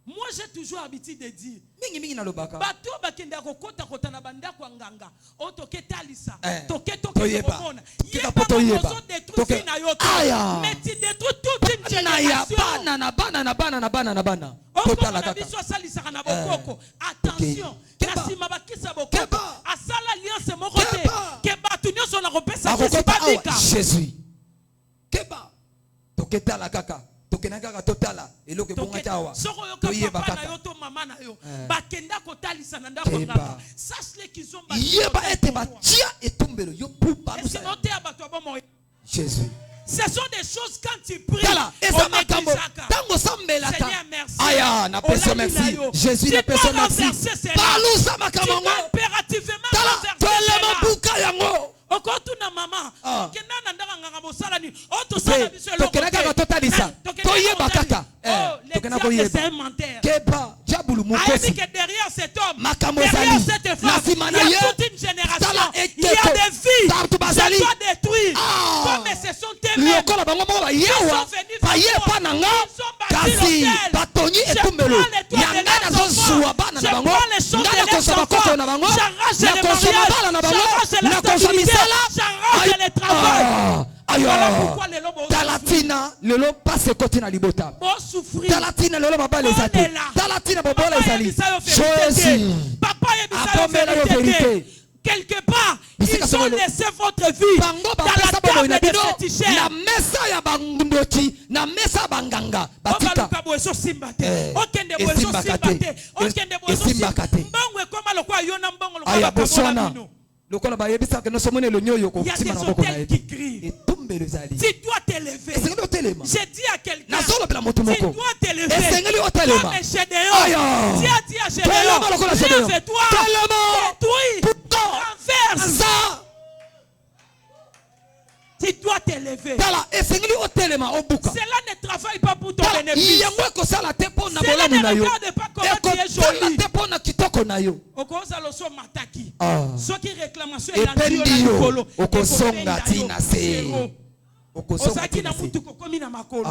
S4: Moi j'ai toujours l'habitude de dire
S2: mingi nalobaka
S4: bato bakende kokota kota na bandako nganga o toke talisa toke
S2: toyeba.
S4: komona
S2: Kika po toyeba.
S4: yeba détruire na yo
S2: Aya.
S4: mais tu détruis toute une
S2: na ya
S4: génération.
S2: bana na bana na bana na bana na bana
S4: Okoko
S2: totala
S4: na
S2: kaka
S4: biso asalisaka na bokoko. Attention.
S2: Keba.
S4: Na sima bakisa bokoko.
S2: Keba.
S4: Asala alliance moko te.
S2: Keba.
S4: Ke bato nyonso na kopesa Jésus
S2: akokota awa
S4: badika.
S2: jésus keba toketala kaka tokena kaka totala eloko ebongaki awa
S4: Soko yoka
S2: toyeba
S4: papa na
S2: kaka
S4: yo to mama na yo.
S2: Eh.
S4: Bakenda kotalisa na ndako
S2: Keba.
S4: nganga. Sache-le qu'ils ont bâti
S2: yeba
S4: leur
S2: ete
S4: pouvoir.
S2: batia etumbelo yo pupu balusa Jésus.
S4: Ce sont des choses quand tu pries.
S2: Seigneur, merci. Merci. Jésus,
S4: tu dois
S2: merci.
S4: renverser cela. Tu dois impérativement renverser cela. Okotuna mama okenda na ndanga nganga bosala ni otosala biso eloko
S2: totalisa toyeba kaka
S4: c'est un menteur. Ayebi que derrière cet homme, derrière cette femme, il y a toute une génération, il y a des vies, ça doit détruire. Comme ce sont tes mêmes, ils sont venus vers moi, ils ont bâti l'hôtel. Je prends les toits de leurs enfants, je prends les choses de leurs enfants, j'arrache les mariages, j'arrache la stabilité, j'arrache les travaux. Voilà pourquoi les lobos
S2: Talatina lelo passe côté na libota. Talatina lelo baba les ati. Talatina baba les ali. Jésus.
S4: Papa est vérité. Quelque part, ils ont laissé votre vie dans la table de féticheurs.
S2: Na mesa ya bangundoki, na mesa banganga. Batika.
S4: Okende boeso simbate. Okende boeso simbate. Mbongwe koma lokwa yona mbongo lokwa bakabona bino.
S2: Il y a des
S4: hôtels qui crient. Tu dois t'élever. J'ai dit à quelqu'un, tu dois t'élever. Comme Gédéon. Tu as dit à Gédéon, lève-toi, détruis, renverse. Tu dois t'élever. Cela ne travaille pas pour ton bénéfice. Cela ne regarde pas comment tu es joli. Okoza loso mataki. Ceux qui réclamation et l'antiolo.
S2: Okosonga tina se.
S4: Ozaki na mutu kokomi na makolo.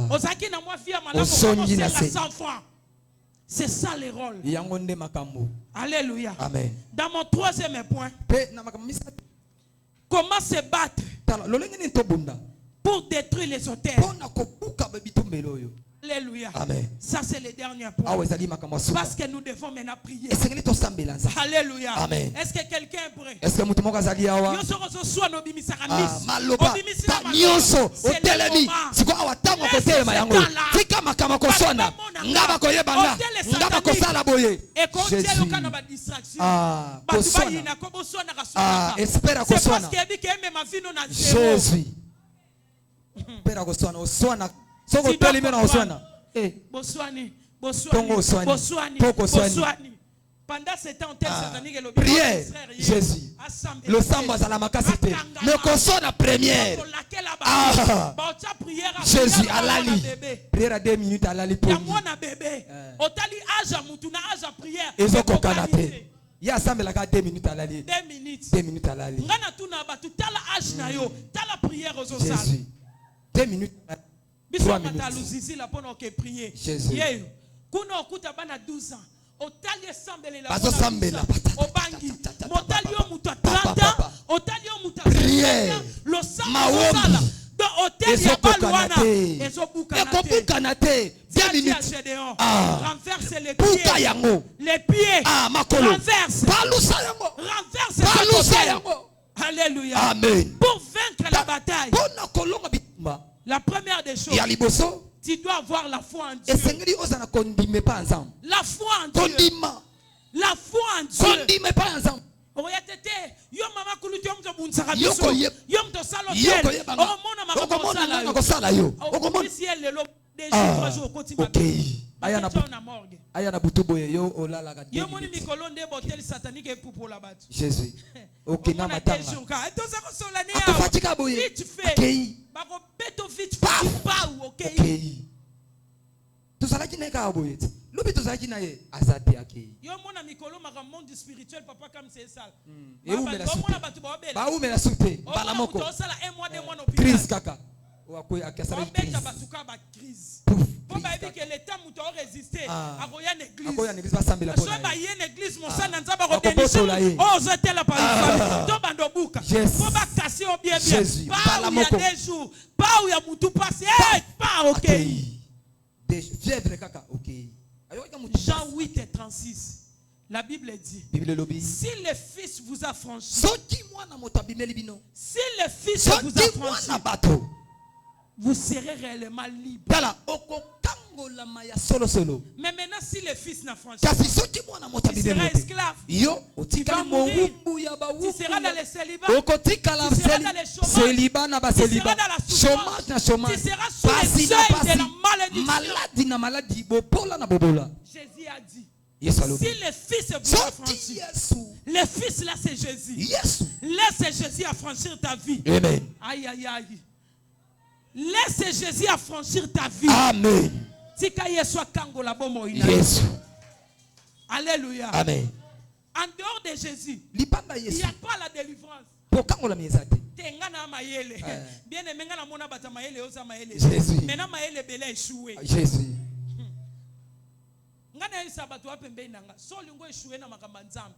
S4: Ozaki na mwa fia malako kokomi na 100 francs. C'est ça le rôle. Alléluia.
S2: Amen.
S4: Dans mon troisième point, comment se battre pour détruire les hôtels. Alléluia. Amen. Ça c'est le dernier point. Parce que nous devons maintenant prier. Alléluia.
S2: Amen.
S4: Est-ce que quelqu'un est prêt?
S2: Est-ce que nous sommes prêts? Jésus.
S4: Pendant ce temps,
S2: prière, Jésus. Le samba à la macacité. Mais qu'on soit la première. Jésus, à l'ali. Prière à 2 minutes à l'ali pour lui. Ils ont canapé. Il y a ça, mais la 2 minutes à l'ali. 2 minutes à l'ali. Jésus. 2 minutes. 3 minutes. Jésus. Prière.
S4: Renverse les pieds. Renverse. Alléluia.
S2: Amen.
S4: Pour vaincre la bataille, la première des choses, tu dois avoir la foi en Dieu. La foi en Dieu. La foi en Dieu.
S2: Jésus. Ok, na matanga.
S4: Jean 8 et 36. La Bible dit, si le Fils vous a franchi, si le Fils vous a franchi, vous serez réellement libre. Mais maintenant, si le fils n'a franchi,
S2: tu
S4: tu seras esclave. Tu vas mourir. Tu seras dans le célibat. Tu seras dans le chômage. Tu seras dans la souffrance. Tu seras sous le seuil de la malédiction. Jésus a dit, si le fils vous a franchi, le fils là c'est Jésus. Laisse Jésus affranchir ta vie.
S2: Amen.
S4: Aïe aïe aïe. Laisse Jésus affranchir ta vie.
S2: Amen.
S4: Yes. Alléluia.
S2: Amen.
S4: En dehors de Jésus, il n'y a pas la délivrance. Bien aimé,
S2: Jésus.
S4: maintenant maëlle belé échoué.
S2: Jésus.
S4: Ngana yisa bato wa pembe nanga so lingo échoué na makamba nzambe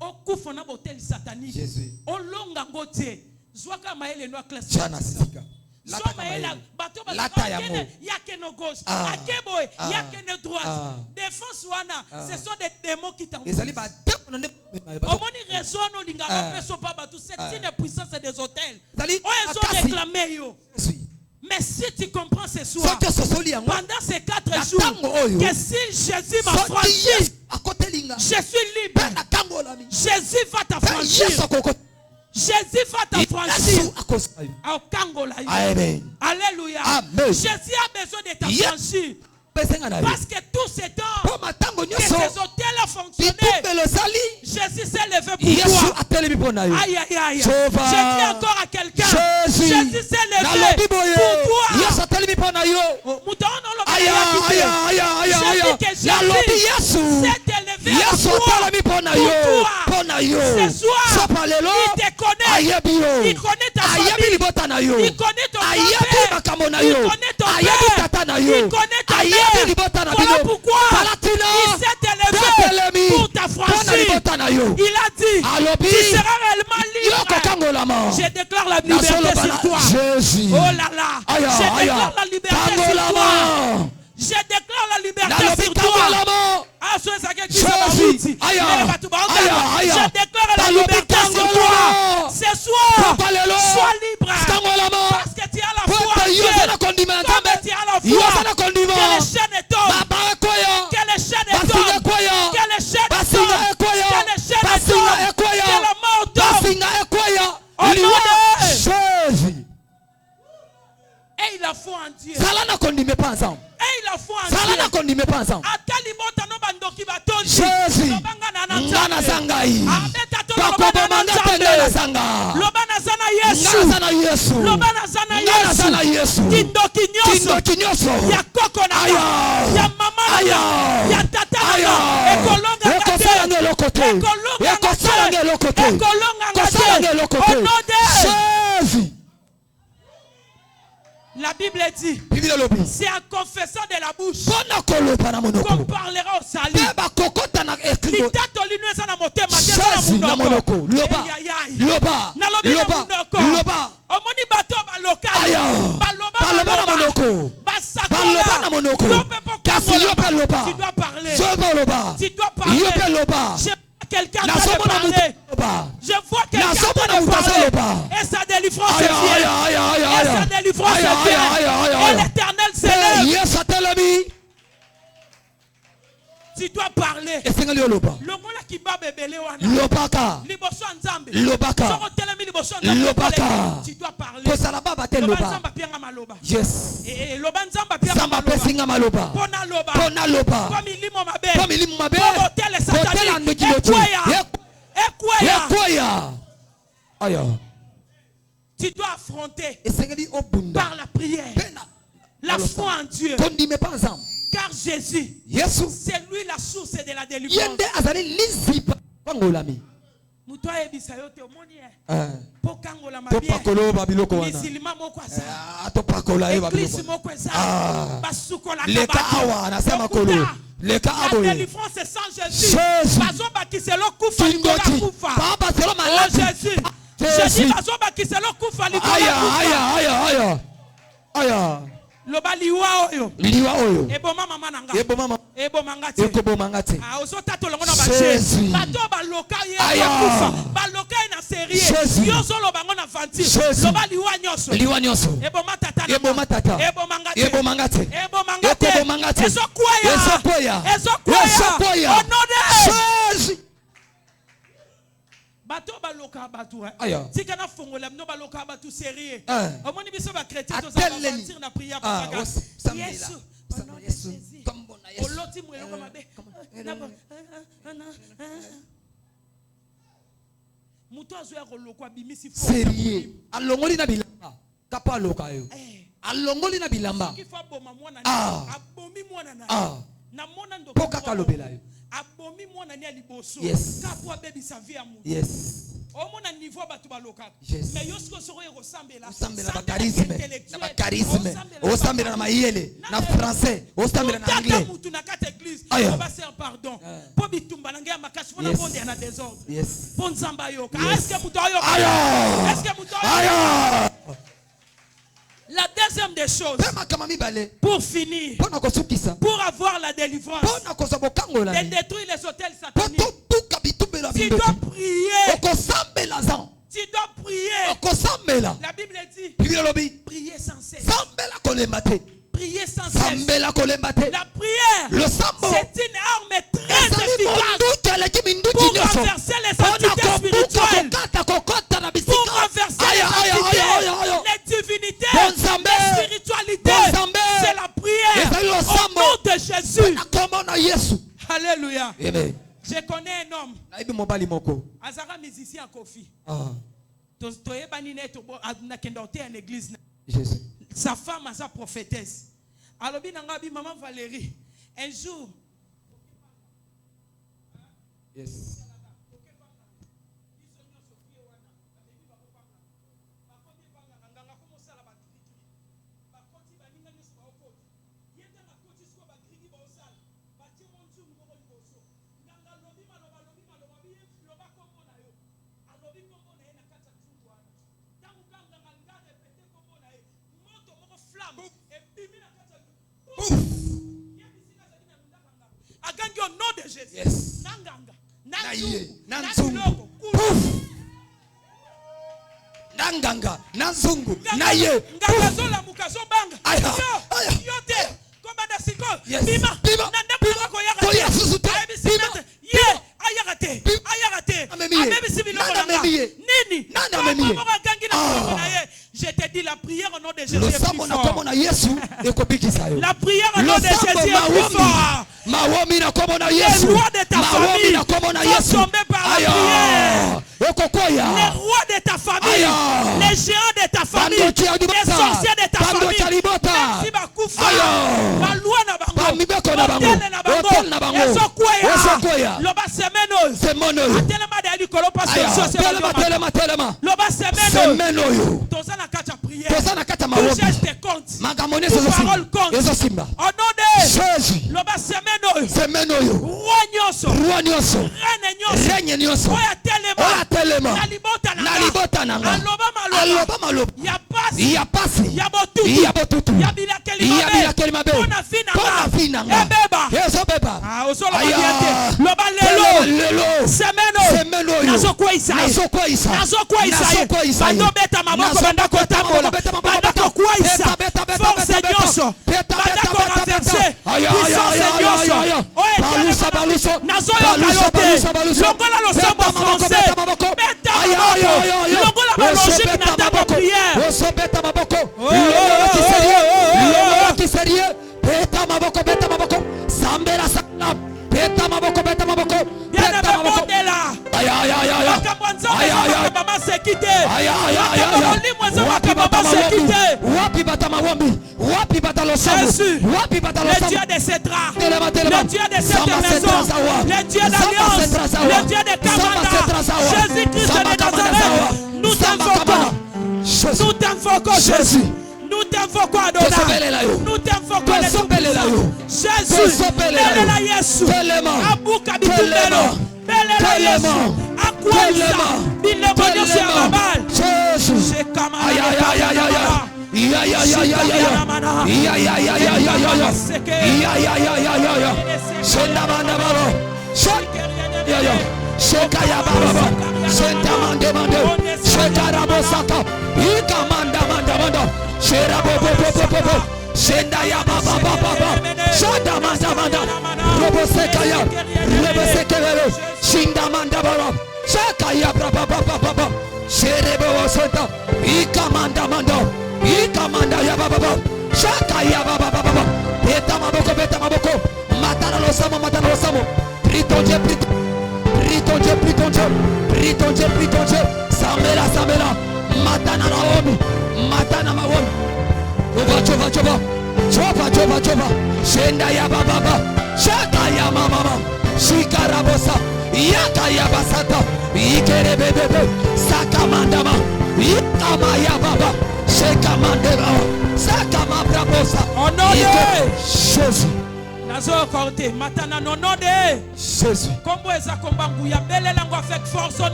S4: okufa na botel satanique
S2: Jésus.
S4: olonga ngote zwaka maëlle no classe
S2: Jana sika.
S4: so maëlle bato ba yake no gauche akebo yake no droite défense wana ce sont des démons qui t'envoient. Omoni raison no linga ba peso pa bato c'est une puissance des hôtels o eso réclamer yo. Mais si tu comprends ce soir, pendant ces 4 jours, que si Jésus m'a franchi, je suis libre. Jésus va t'affranchir. Jésus va t'affranchir. Alléluia. Jésus a besoin de t'affranchir. Parce que tout ce temps que ces hôtels ont fonctionné, Jésus s'est levé pour toi. Aïe aïe aïe. Je dis encore à quelqu'un, Jésus s'est levé pour toi. Je dis que Jésus s'est élevé pour toi. Ce soir, il te connaît. Il connaît ta famille. Il connaît ton père. Il connaît ton père. Il connaît ta mère. Voilà pourquoi il s'est élevé pour t'affranchir. Il a dit, tu seras réellement libre. Je déclare la liberté sur toi. Oh là là. Je déclare la liberté sur toi. Je déclare la liberté sur toi. Je déclare la liberté sur toi. Ce soir, sois libre. Parce que tu as la foi en Dieu. Comme tu as la foi, que les chaînes tombent. Que les chaînes tombent. Que les chaînes tombent. Que les chaînes tombent. Que la mort tombe. Au nom de Jésus. Et il a foi en Dieu. Et il a foi en Dieu.
S2: Jésus. Ngana zangai. Bakobomanga tendela zanga.
S4: Lobana zana Yesu. Lobana zana Yesu. Kindoki nyoso. Ya koko na ya mama na ya tata na ekolonga kate. Ekolonga kate. Au nom de Jésus. La Bible dit, c'est en confessant de la bouche qu'on parlera au salut. Tu dois parler. Quelqu'un va te parler. Je vois quelqu'un va te parler. Et sa délivrance est fière. Et sa délivrance est fière. Et l'Éternel s'élève. Tu dois parler. Le mola qui bat bébé wana. Liboso nzambe. Soko telemi liboso nzambe. Tu dois parler. Lobanzamba pianga maloba.
S2: Yes.
S4: Et lobanzamba pianga maloba. Pona loba. Comme ilimo mabe. Comme hôtel satanique. Ekwaya. Tu dois affronter par la prière. La foi en Dieu. Car Jésus, c'est lui la source de la délivrance. La délivrance c'est sans Jésus. Loba liwa oyo.
S2: Liwa oyo.
S4: Eboma mama nanga.
S2: Eboma.
S4: Ebomangate.
S2: Ekobomangate.
S4: Ah, osota tolongo na bache. Bato baloka ye kufa. Baloka na série. Yo solo bango na ventile. Loba liwa nyoso.
S2: Liwa nyoso.
S4: Eboma tata.
S2: Eboma tata.
S4: Ebomangate.
S2: Ebomangate.
S4: Ebomangate.
S2: Ekobomangate.
S4: Ezokwaya.
S2: Ezokwaya.
S4: Ezokwaya. Onode.
S2: Jésus.
S4: Bato baloka batu.
S2: Aya.
S4: Tika na fongola mno baloka batu série. Omoni biso ba chrétien to
S2: ça
S4: na prière pour ça. Yesu. Yesu. Oloti mwelo kama be. Muto azo ya kolokwa bimisi fo.
S2: Sérieux. Alongoli na bilamba. Kapa loka yo. Alongoli na bilamba.
S4: Kifa boma mwana na. Abomi mwana na. Na mona ndo.
S2: Poka kalobela yo.
S4: Abomi mwana ni aliboso.
S2: Yes.
S4: Kapwa bebi sa vie amu.
S2: Yes.
S4: Omona niveau batu baloka.
S2: Yes.
S4: Mais yosko soro yego sambela.
S2: Osambela ba charisme. Na ba charisme. Osambela na mayele. Na français. Osambela na anglais.
S4: Tata mutu na kata église. On va faire pardon. Po bitumba na ngia makashi fona bonde na désordre.
S2: Yes.
S4: Bon zamba yoka. Est-ce que mutu yoka?
S2: Aya.
S4: Est-ce que mutu yoka?
S2: Aya.
S4: La deuxième des choses. Pour finir. Pour avoir la délivrance. De détruire les hôtels sataniques. Tu dois prier. Tu dois prier. La Bible dit. Prier sans cesse. Prier sans cesse. La prière. C'est une arme très efficace. Pour renverser les entités spirituelles. Pour renverser les divinités. Les spiritualités. C'est la prière. Au nom de Jésus. Alléluia. Je connais un homme. Azara musicien à Kofi. Sa femme a sa prophétesse. Alors, maman Valérie, un jour.
S2: Yes.
S4: Au nom de Jésus.
S2: Yes. Nanganga, Nanzungu, Naye.
S4: Ngakazola mukazo banga. Yote. Komanda siko. Bima. Nandapa koyaka. Ye. Ayagate. Ayagate. Amemi sibiloko nanga. Nini. Nanda gangi na. Je te dis la prière au nom de Jésus est plus fort. La prière au nom de Jésus est plus fort. Les rois de ta famille sont tombés par la prière. Les rois de ta famille, les géants de ta famille, les sorciers de ta famille, merci Bakoufa, la loi na bango, l'hôtel na bango, Ezokwaya, loba semeno, atelema de likolo pas solution, loba semeno, tozana kata prière, tout geste compte, tout parole compte, au nom de Jésus, loba semeno, roi nyoso, reine nyoso, oya telema, nalibota nanga, aloba maloba, ya pasi, ya botutu, ya bilakeli mabe, pona finanga, ebeba, osola mabiate, loba lelo, semeno, nazokwa isaye, bando beta maboko, banda kotambola, banda kokwa isa, force nyoso, banda koranverse, puissance nyoso, oye nazoyoka yote, longola losambo français, beta maboko, longola balogique na ntango prière,
S2: beta maboko, beta maboko, sambela salam, beta maboko,
S4: bien abondela, maman s'est quitté,
S2: wapi bata mawambi, wapi bata losambo, wapi bata
S4: le Dieu de Cédra, le Dieu de cette maison, le Dieu d'alliance, le Dieu de Kamanda, Jésus-Christ de Nazareth, nous t'invoquons Jésus. Nous t'invoquons Adonai. Nous t'invoquons les tout-puissants. Jésus, Belela Yesu, Abuka Bitumbelo, Belela Yesu, Akwaisa, Bilemonyo Siamabal, Jésus, Shekamala,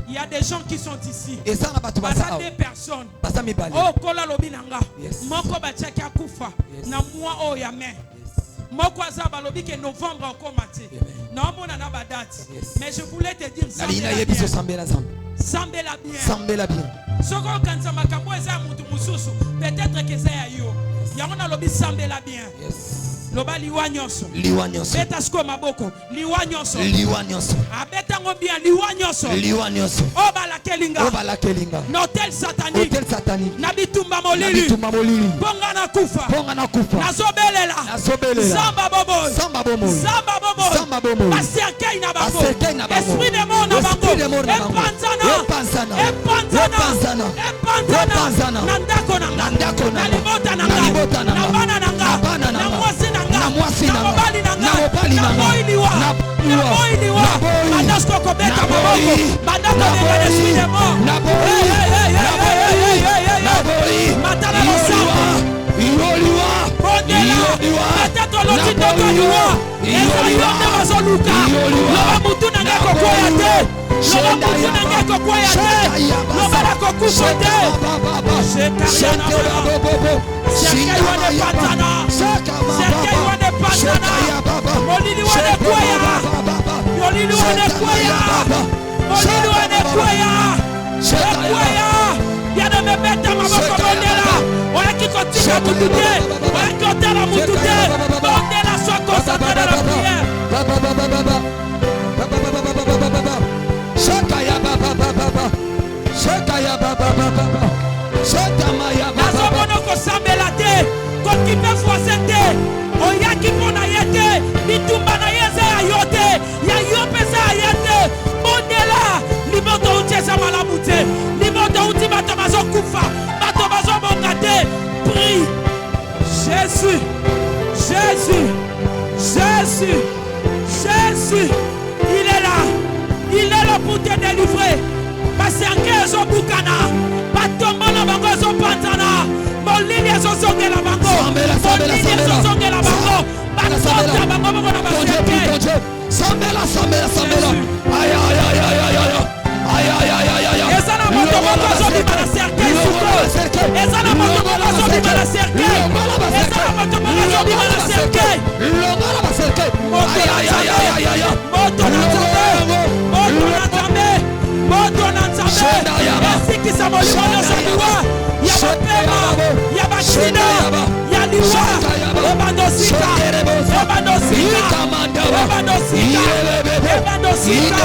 S4: Il y a des gens qui sont ici. Il y a des personnes. Oh, kola lobinanga. Moko bachaki akufa. Na moi oh yame. Moko azaba lobi que novembre encore maté. Na mona na ba date. Mais je voulais te dire ça. Sambela bien. Sambela bien. Soko kanza makambo eza mutu mususu. Peut-être que ça ya yo. Yamona lobi sambela bien. Loba liwanyoso. Liwanyoso. Beta sko maboko. Liwanyoso. Liwanyoso. Abeta ngobia liwanyoso. Liwanyoso. Obala kelinga. Obala kelinga. Notel satanique. Notel satanique. Nabitumba molili. Nabitumba molili. Ponga na kufa. Ponga na kufa. Nazobelela. Nazobelela. Samba bobo. Samba bobo. Samba bobo. Samba bobo. Baserkei na bango. Baserkei na bango. Esprit de mort na bango. Esprit de mort na bango. Epanzana. Epanzana. Epanzana. Epanzana. Epanzana. Nandako nanga. Nandako nanga. Nalibota nanga. Nalibota nanga. Nabana nanga. Nabana nanga. Namwasi nanga. Na mwasi nanga. Nabali nanga. Nabali nanga. Naboiliwa. Naboiliwa. Madasko kobeka maboko. Madako nega l'esprit de mort. Naboiliwa. Matala losamba. Ioliwa. Bondela. Peut-être l'autre de Ioliwa. Eza yonde bazoluka. Loba mutu nanga kokoya te. Loba mutu nanga kokoya te. Loba la kokufa te. Shekariana bobo. Serkei wane pantana. Serkei wane pantana. Molili wane kwaya. Molili wane kwaya. Molili wane kwaya. Kwaya. Yana mebeta maboko bondela. Oya kikotika mutute. Oya kotela mutute. Bondela soit concentré dans la prière. Shakaya baba baba. Shakaya baba baba. Shatamaya baba. Nazomono kosambela te. Kokipe fwase te. Oya kipona yete. Bitumba na yeze ayote. Ya yopesa ayete. Bondela. Liboto uchesa malamute. Liboto uti bato bazo kufa. Bato bazo mongate. Prie. Jésus. Jésus. Jésus. Jésus. Il est là. Il est là pour te délivrer. Parce que zo bukana. Batomba na bango zo pantana. Molini zo zonge la bango. Molini zo zonge la bango. Bakota bango bango na baseke. Sambela, sambela, sambela. Aïe aïe aïe aïe aïe aïe. Aïe aïe aïe aïe aïe. Ezana moto moto zo di bala cercle suko. Ezana moto moto zo di bala cercle. Ezana moto moto zo di bala cercle. Longa la cercle. Aïe aïe aïe aïe aïe aïe. Moto na tambe. Moto na tambe. Moto na tambe. Merci qui s'amolisse dans sa voix. Ya mapema. Ya bashina. Ya liwa. Obandosika. Obandosika. Obandosika. Obandosika.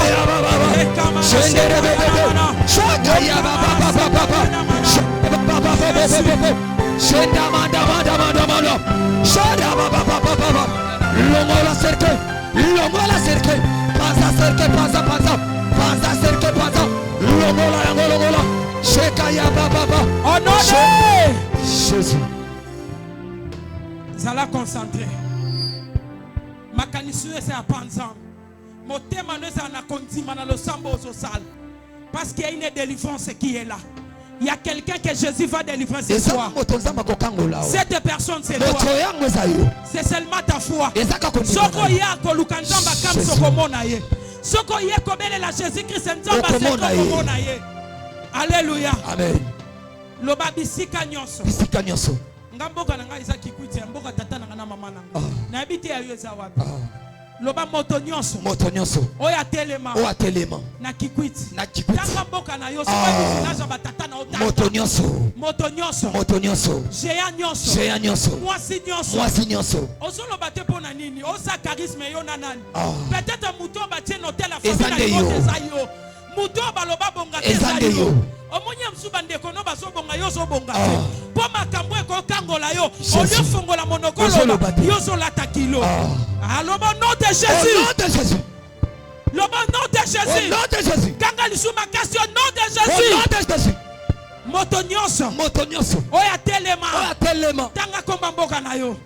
S4: Jésus. Zala concentré. Makanisi c'est à panzam. Motema ne s'en a condimé dans le sambo au sale. Parce qu'il y a une délivrance qui est là. Il y a quelqu'un que Jésus va délivrer ce soir. Cette personne c'est toi. C'est seulement ta foi. Soko ya ko lukanzamba kam soko mona ye. Soko ye kobele la Jésus-Christ nzamba se ye. Alléluia.
S2: Amen.
S4: Loba bisika nyonso.
S2: Bisika nyonso.
S4: Ngamboka nanga isa kikwiti mboka tata nanga na mama nanga. Na bité ya yeza wapi. Loba moto nyonso.
S2: Moto nyonso.
S4: Oya telema.
S2: Oya telema.
S4: Na kikwiti.
S2: Na kikwiti.
S4: Tanga mboka na yo so ba tata na otata.
S2: Moto nyonso.
S4: Moto nyonso.
S2: Moto nyonso.
S4: Géant nyonso.
S2: Géant nyonso.
S4: Mwasi nyonso.
S2: Mwasi nyonso.
S4: Ozolo bate pona nini? Osa charisme yo nanani. Peut-être muto ba tien hôtel la
S2: famille na
S4: yo. Muto ba loba bonga
S2: ezande yo.
S4: Omonya msuba ndeko no baso bonga yo so bonga te. Po makambo ko kangola yo. Olio fongola monokolo yo so lata kilo. Aloba nom de Jésus.
S2: Au nom de Jésus.
S4: Le nom de Jésus.
S2: Au nom de Jésus.
S4: Kanga lisuma kasi au nom de
S2: Au
S4: Jésus.
S2: nom de Jésus.
S4: Moto nyonso.
S2: Moto nyonso.
S4: Oya telema.
S2: Oya telema.
S4: Tanga komba mboka na yo.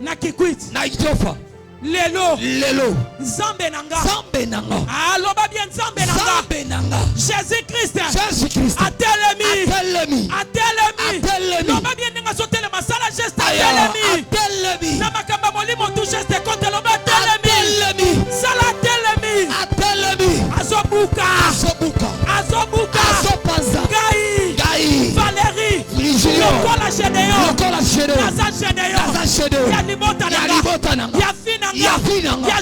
S4: Na kikwiti.
S2: Na itofa.
S4: Lelo.
S2: Lelo.
S4: Zambe nanga.
S2: Zambe nanga.
S4: Aloba bien zambe nanga.
S2: Zambe nanga.
S4: Jésus-Christ.
S2: Jésus-Christ.
S4: Atelemi.
S2: Atelemi.
S4: Atelemi.
S2: Atelemi.
S4: Loba bien nanga so telema sala geste atelemi.
S2: Atelemi.
S4: Na makamba molimo tu geste contre loba atelemi.
S2: Atelemi.
S4: Sala atelemi.
S2: Atelemi.
S4: Azobuka.
S2: Azobuka.
S4: Azobuka.
S2: Azopanza.
S4: Gai.
S2: Gai.
S4: Valérie.
S2: Frigio.
S4: Lokola Gédéon.
S2: Lokola Gédéon.
S4: Naza Gédéon.
S2: Naza Gédéon.
S4: Ya libota nanga.
S2: Ya libota nanga.
S4: Ya finanga.
S2: Ya finanga.
S4: Ya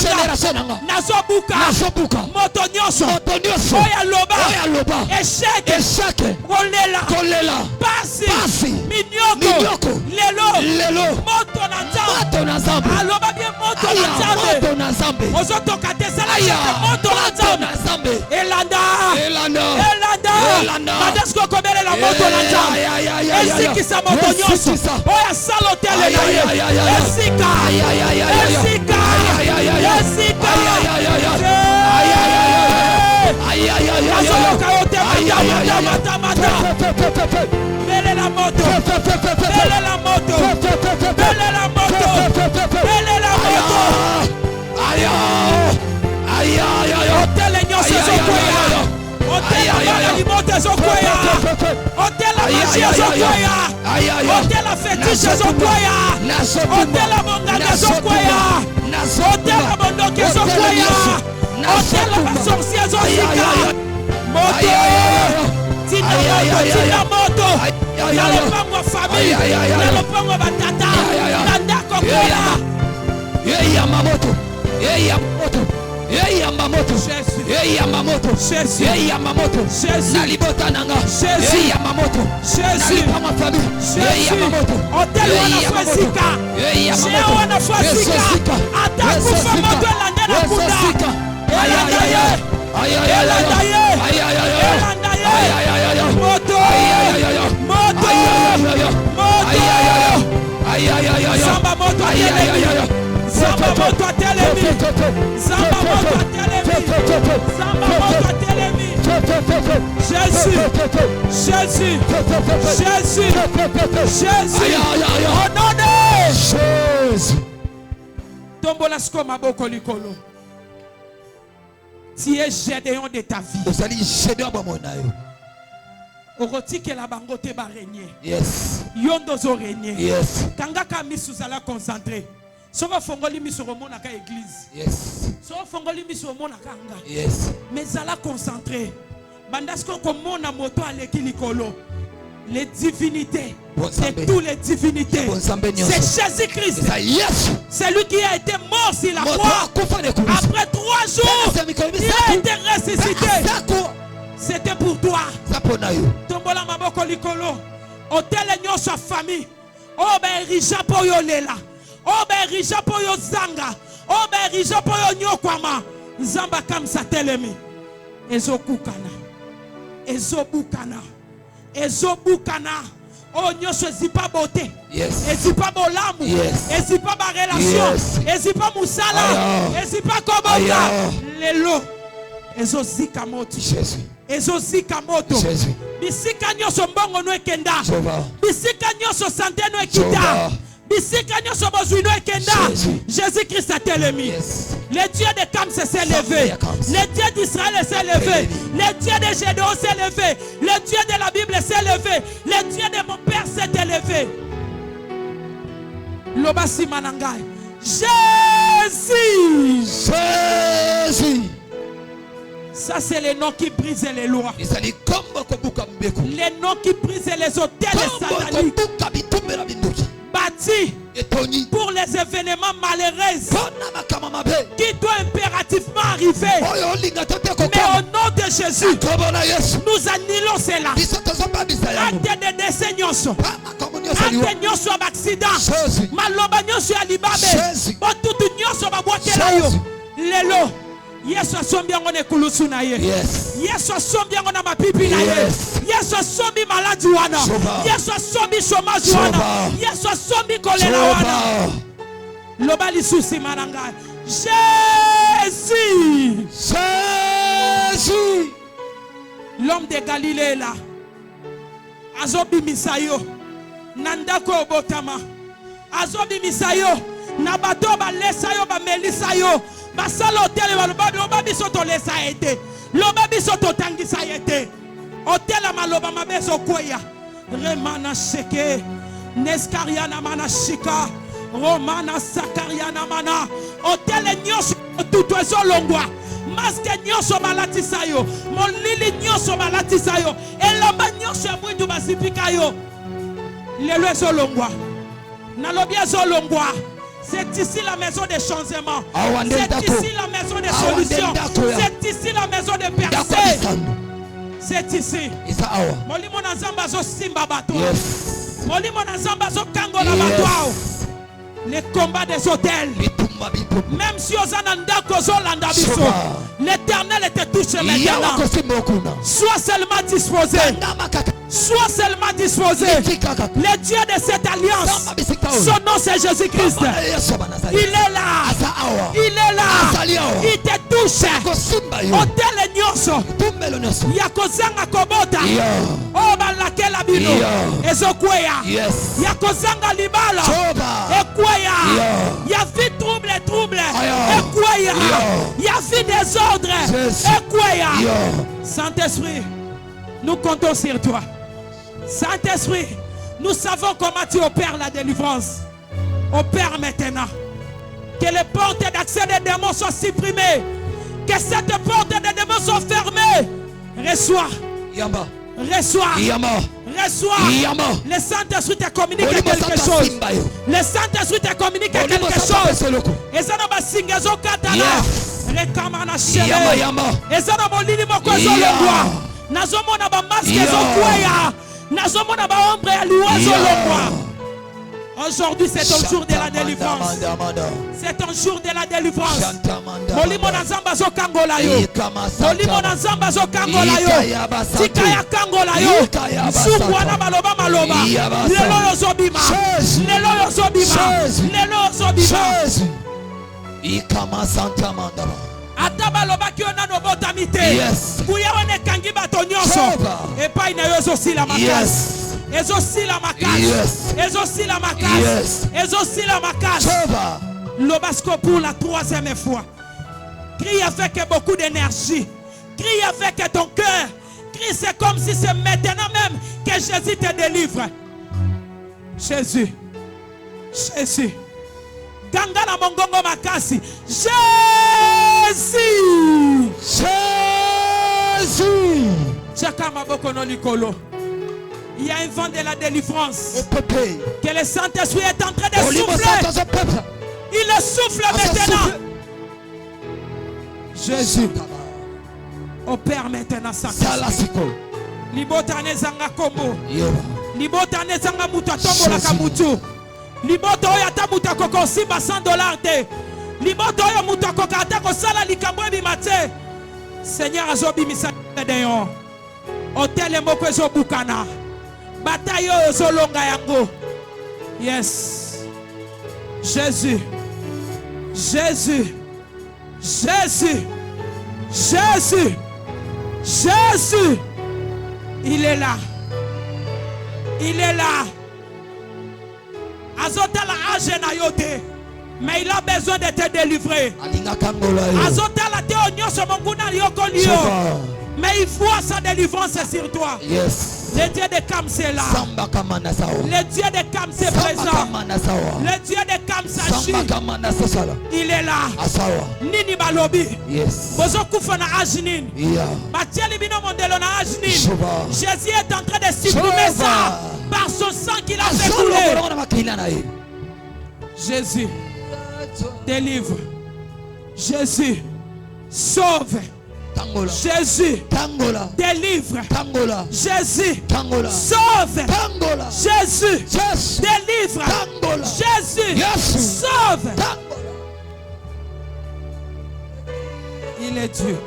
S4: génération nanga. Nazobuka.
S2: Nazobuka.
S4: Moto nyonso.
S2: Moto nyonso.
S4: Oya loba.
S2: Oya loba.
S4: Échec.
S2: Échec.
S4: Kolela.
S2: Kolela.
S4: Pasi.
S2: Pasi.
S4: Minyoko.
S2: Minyoko.
S4: Lelo.
S2: Lelo.
S4: Moto na nzambe.
S2: Moto na nzambe.
S4: Aloba bien moto na nzambe.
S2: Moto na nzambe.
S4: Ozotoka te sala moto na nzambe. Elanda.
S2: Elanda.
S4: Elanda.
S2: Elanda.
S4: Madesko kobele la moto na nzambe. Esikisa moto nyonso. Oya salo tele na ye. Esika. Esika. Esika. Azoloka yo te mata. Bele la moto. Bele la moto. Bele la moto. Bele la moto. Hôtel nyonso ezokwea. Hôtel ya limoto ezokwea. Hôtel ya magie ezokwea. Hôtel ya fétiche ezokwea. Hôtel ya monganga ezokwea. Hôtel ya bondoki ezokwea. Hôtel ya basorcier ezosika. Moto. Tina moto. Na lopango famille. Na lopango batata. Na ndako kola.
S2: Yamamoto. Yamamoto. Yamamoto. Yamamoto. Yamamoto. Nalibota nanga. Yamamoto. Nalipa ma famille. Yamamoto.
S4: Hotel wana fasika. Shea wana fasika. Atakufa moto elandela kunda. Elandaye. Elandaye. Elandaye. Moto. Moto. Moto. Samba moto atelemi. Samba moto atelemi. Samba moto atelemi. Samba moto atelemi. Jésus. Jésus. Jésus. Jésus. Au nom de Jésus. Tombola sko maboko likolo. Tu es Gédéon de ta vie.
S2: Vous allez Gédéon ba monayo.
S4: Orotike la bango te ba régner.
S2: Yes.
S4: Yondo zo régner.
S2: Yes.
S4: Kangaka misu zala concentré. Soko fongoli misu romona ka église.
S2: Yes.
S4: Soko fongoli misu romona kanga.
S2: Yes.
S4: Mais zala concentré. Bandasko komona moto aleki likolo. Les divinités. C'est tous les divinités. C'est Jésus-Christ. C'est lui qui a été mort sur la croix. Après 3 jours, il a été ressuscité. C'était pour toi. Tombola maboko likolo. Hôtel nyonso famille. Oh ben rija po yo lela. Oh ben rija po yo zanga. Oh ben rija po yo nyokwama. Nzamba kam satelemi. Ezokukana. Ezobukana. Ezobukana. Oh nyonso ezipa beauté.
S2: Yes.
S4: Ezipa bolamu.
S2: Yes.
S4: Ezipa ba relation.
S2: Yes.
S4: Ezipa musala. Ezipa koboka. Lelo. Ezozika moto.
S2: Jésus.
S4: Ezozika moto.
S2: Jésus.
S4: Bisika nyonso mbongo no ekenda.
S2: Jova.
S4: Bisika nyonso santé no ekita. Bisika nyonso bozwi no ekenda. Jésus-Christ a telemi.
S2: Yes.
S4: Le Dieu de Cam s'est levé. Le Dieu d'Israël s'est levé. Le Dieu de Gédéon s'est levé. Le Dieu de la Bible s'est levé. Le Dieu de mon père s'est élevé. Loba simanangai. Jésus. Ça, c'est les noms qui brisent les lois. Les noms qui brisent les hôtels sataniques. Bâtis pour les événements malheureux qui doivent impérativement arriver. Mais au nom de Jésus, nous annulons cela. Acte de décès nyonso, acte nyonso d'accident, maloba nyonso ya libabe, otutu nyonso babwatela yo. Lelo Yesu asombi yango na ekulusu na ye. Yesu asombi yango na mapipi na ye. Yesu asombi maladi wana. Yesu asombi chômage wana. Yesu asombi kolela wana. Loba lisusi mananga. Jésus. Jésus. L'homme de Galilée est là. Azobi misayo. Nandako obotama. Azobi misayo. Nabato ba lesayo ba melisayo. Basalo hotel baloba biso to lesa ete. Loba biso to tangisa ete. Hotel maloba mabezo koya. Remana sheke. Neskariana mana shika. Romana sakariana mana. Hotel nyoso tutu ezo longwa. Maske nyoso balatisa yo. Molili nyoso balatisa yo. Elamba nyoso ya mwitu basipika yo. Lelo ezo longwa. Nalobi ezo longwa. C'est ici la maison des changements. C'est ici la maison des solutions. C'est ici la maison de percées. C'est ici. Molimo na zamba zo simba bato. Molimo na zamba zo kango la bato. Les combats des hôtels. Même si Ozananda Kozo Landabiso, l'Éternel était touché maintenant. Sois seulement disposé. Sois seulement disposé. Le Dieu de cette alliance, son nom c'est Jésus-Christ. Il est là. Il est là. Il te touche. Hôtel Nyoso. Yakozanga Kobota. Oh balakela bino. Ezokweya. Yakozanga libala. Ekweya. Ya vie trouble. Ekweya. Ya vie désordre. Ekweya. Saint-Esprit, nous comptons sur toi. Saint-Esprit, nous savons comment tu opères la délivrance. Opère maintenant. Que les portes d'accès des démons soient supprimées. Que cette porte des démons soit fermée. Reçois. Reçois. Reçois. Le Saint-Esprit te communique quelque chose. Le Saint-Esprit te communique quelque chose. Et ça n'a pas signé au katana. Rekamana chérie. Et ça n'a pas lili moko zolongwa. Nazomona ba masque ezokweya. Nazomona ba ombre ya liwa zolongwa. Aujourd'hui c'est ton jour de la délivrance. C'est ton jour de la délivrance. Molimo na zamba zo kangola yo. Molimo na zamba zo kangola yo. Tika ya kangola yo. Suwa na maloba. Lelo yo zobima. Lelo yo zobima.
S2: Ikama Santa Mandaba.
S4: Ataba lobaki ona no botamite. Kuya one kangi bato nyonso. Epa ina yo zo la makasi. Ezosila makasi. Lobasco pour la 3e fois. Crie avec beaucoup d'énergie. Crie avec ton cœur. Crie, c'est comme si c'est maintenant même que Jésus te délivre. Jésus. Ganga mongongo makasi. Jésus. Chaka maboko no likolo. Il y a un vent de la délivrance. Que le Saint-Esprit est en train de souffler. Il le souffle maintenant. Jésus. Opère maintenant sa grâce. Libota nezanga kombo. Libota nezanga muta tombo la kamutu. Libota oya tamuta koko simba $100 te. Libota oya muta kokata ko sala likambo bimate. Seigneur azobi misaka deyon. Hotel moko ezo bukana. Bataille zolonga yango. Yes. Jésus. Il est là. Azota la age na yote. Mais il a besoin de te délivrer. Azota la te onyoso monguna yoko liyo. Mais il voit sa délivrance sur toi.
S2: Yes.
S4: Le Dieu de Kamse est là. Le Dieu de Kamse est présent. Le Dieu de Kamse agit. Il est là. Nini balobi.
S2: Yes.
S4: Bozo kufa na ajinin. Batieli bino mondelo na ajinin. Jésus est en train de supprimer ça par son sang qu'il a fait couler. Jésus délivre. Jésus sauve. Jésus délivre. Jésus sauve. Jésus délivre. Jésus sauve. Il est Dieu.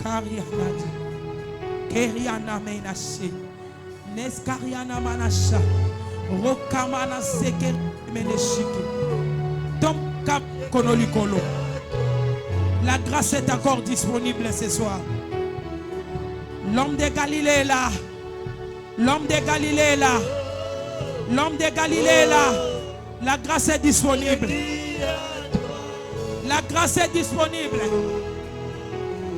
S4: Kariana dit. Keriana menashi. Neskariana manasha. Rokamana seke meneshiki. Tom kap konolikolo. La grâce est encore disponible ce soir. L'homme de Galilée est là. L'homme de Galilée est là. L'homme de Galilée est là. La grâce est disponible. La grâce est disponible.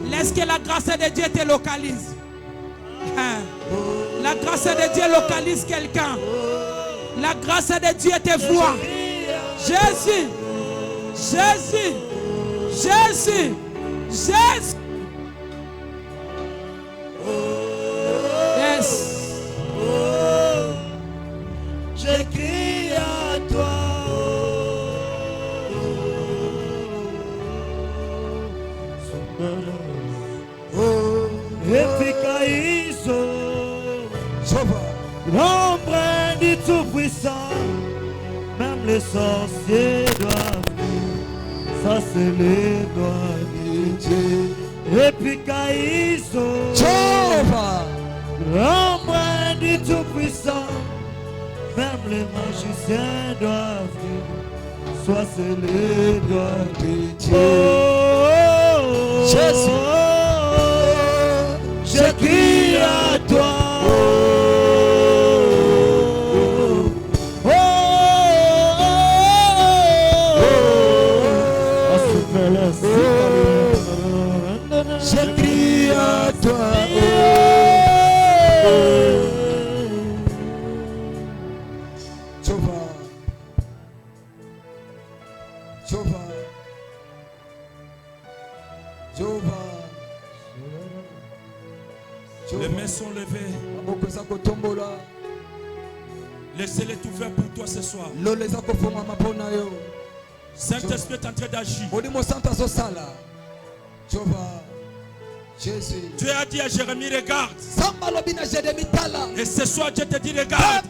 S4: Laisse que la grâce de Dieu te localise. La grâce de Dieu localise quelqu'un. La grâce de Dieu te voit. Jésus. Jésus. Jésus, Jésus. Yes.
S3: Je crie à toi. Efficaïso. L'ombre du Tout-Puissant. Même les sorciers doivent. Ça c'est les doigts de Dieu. Et puis Caïso, l'ombre du Tout-Puissant. Même les magiciens doivent dire. Soit c'est les doigts de Dieu. Jésus, je crie à toi. Je crie à toi.
S1: Les mains sont levées. Laissez-les tout faire pour toi ce soir. Saint-Esprit est en train d'agir. Dieu a dit à Jérémie, regarde. Et ce soir, Dieu te dit, regarde.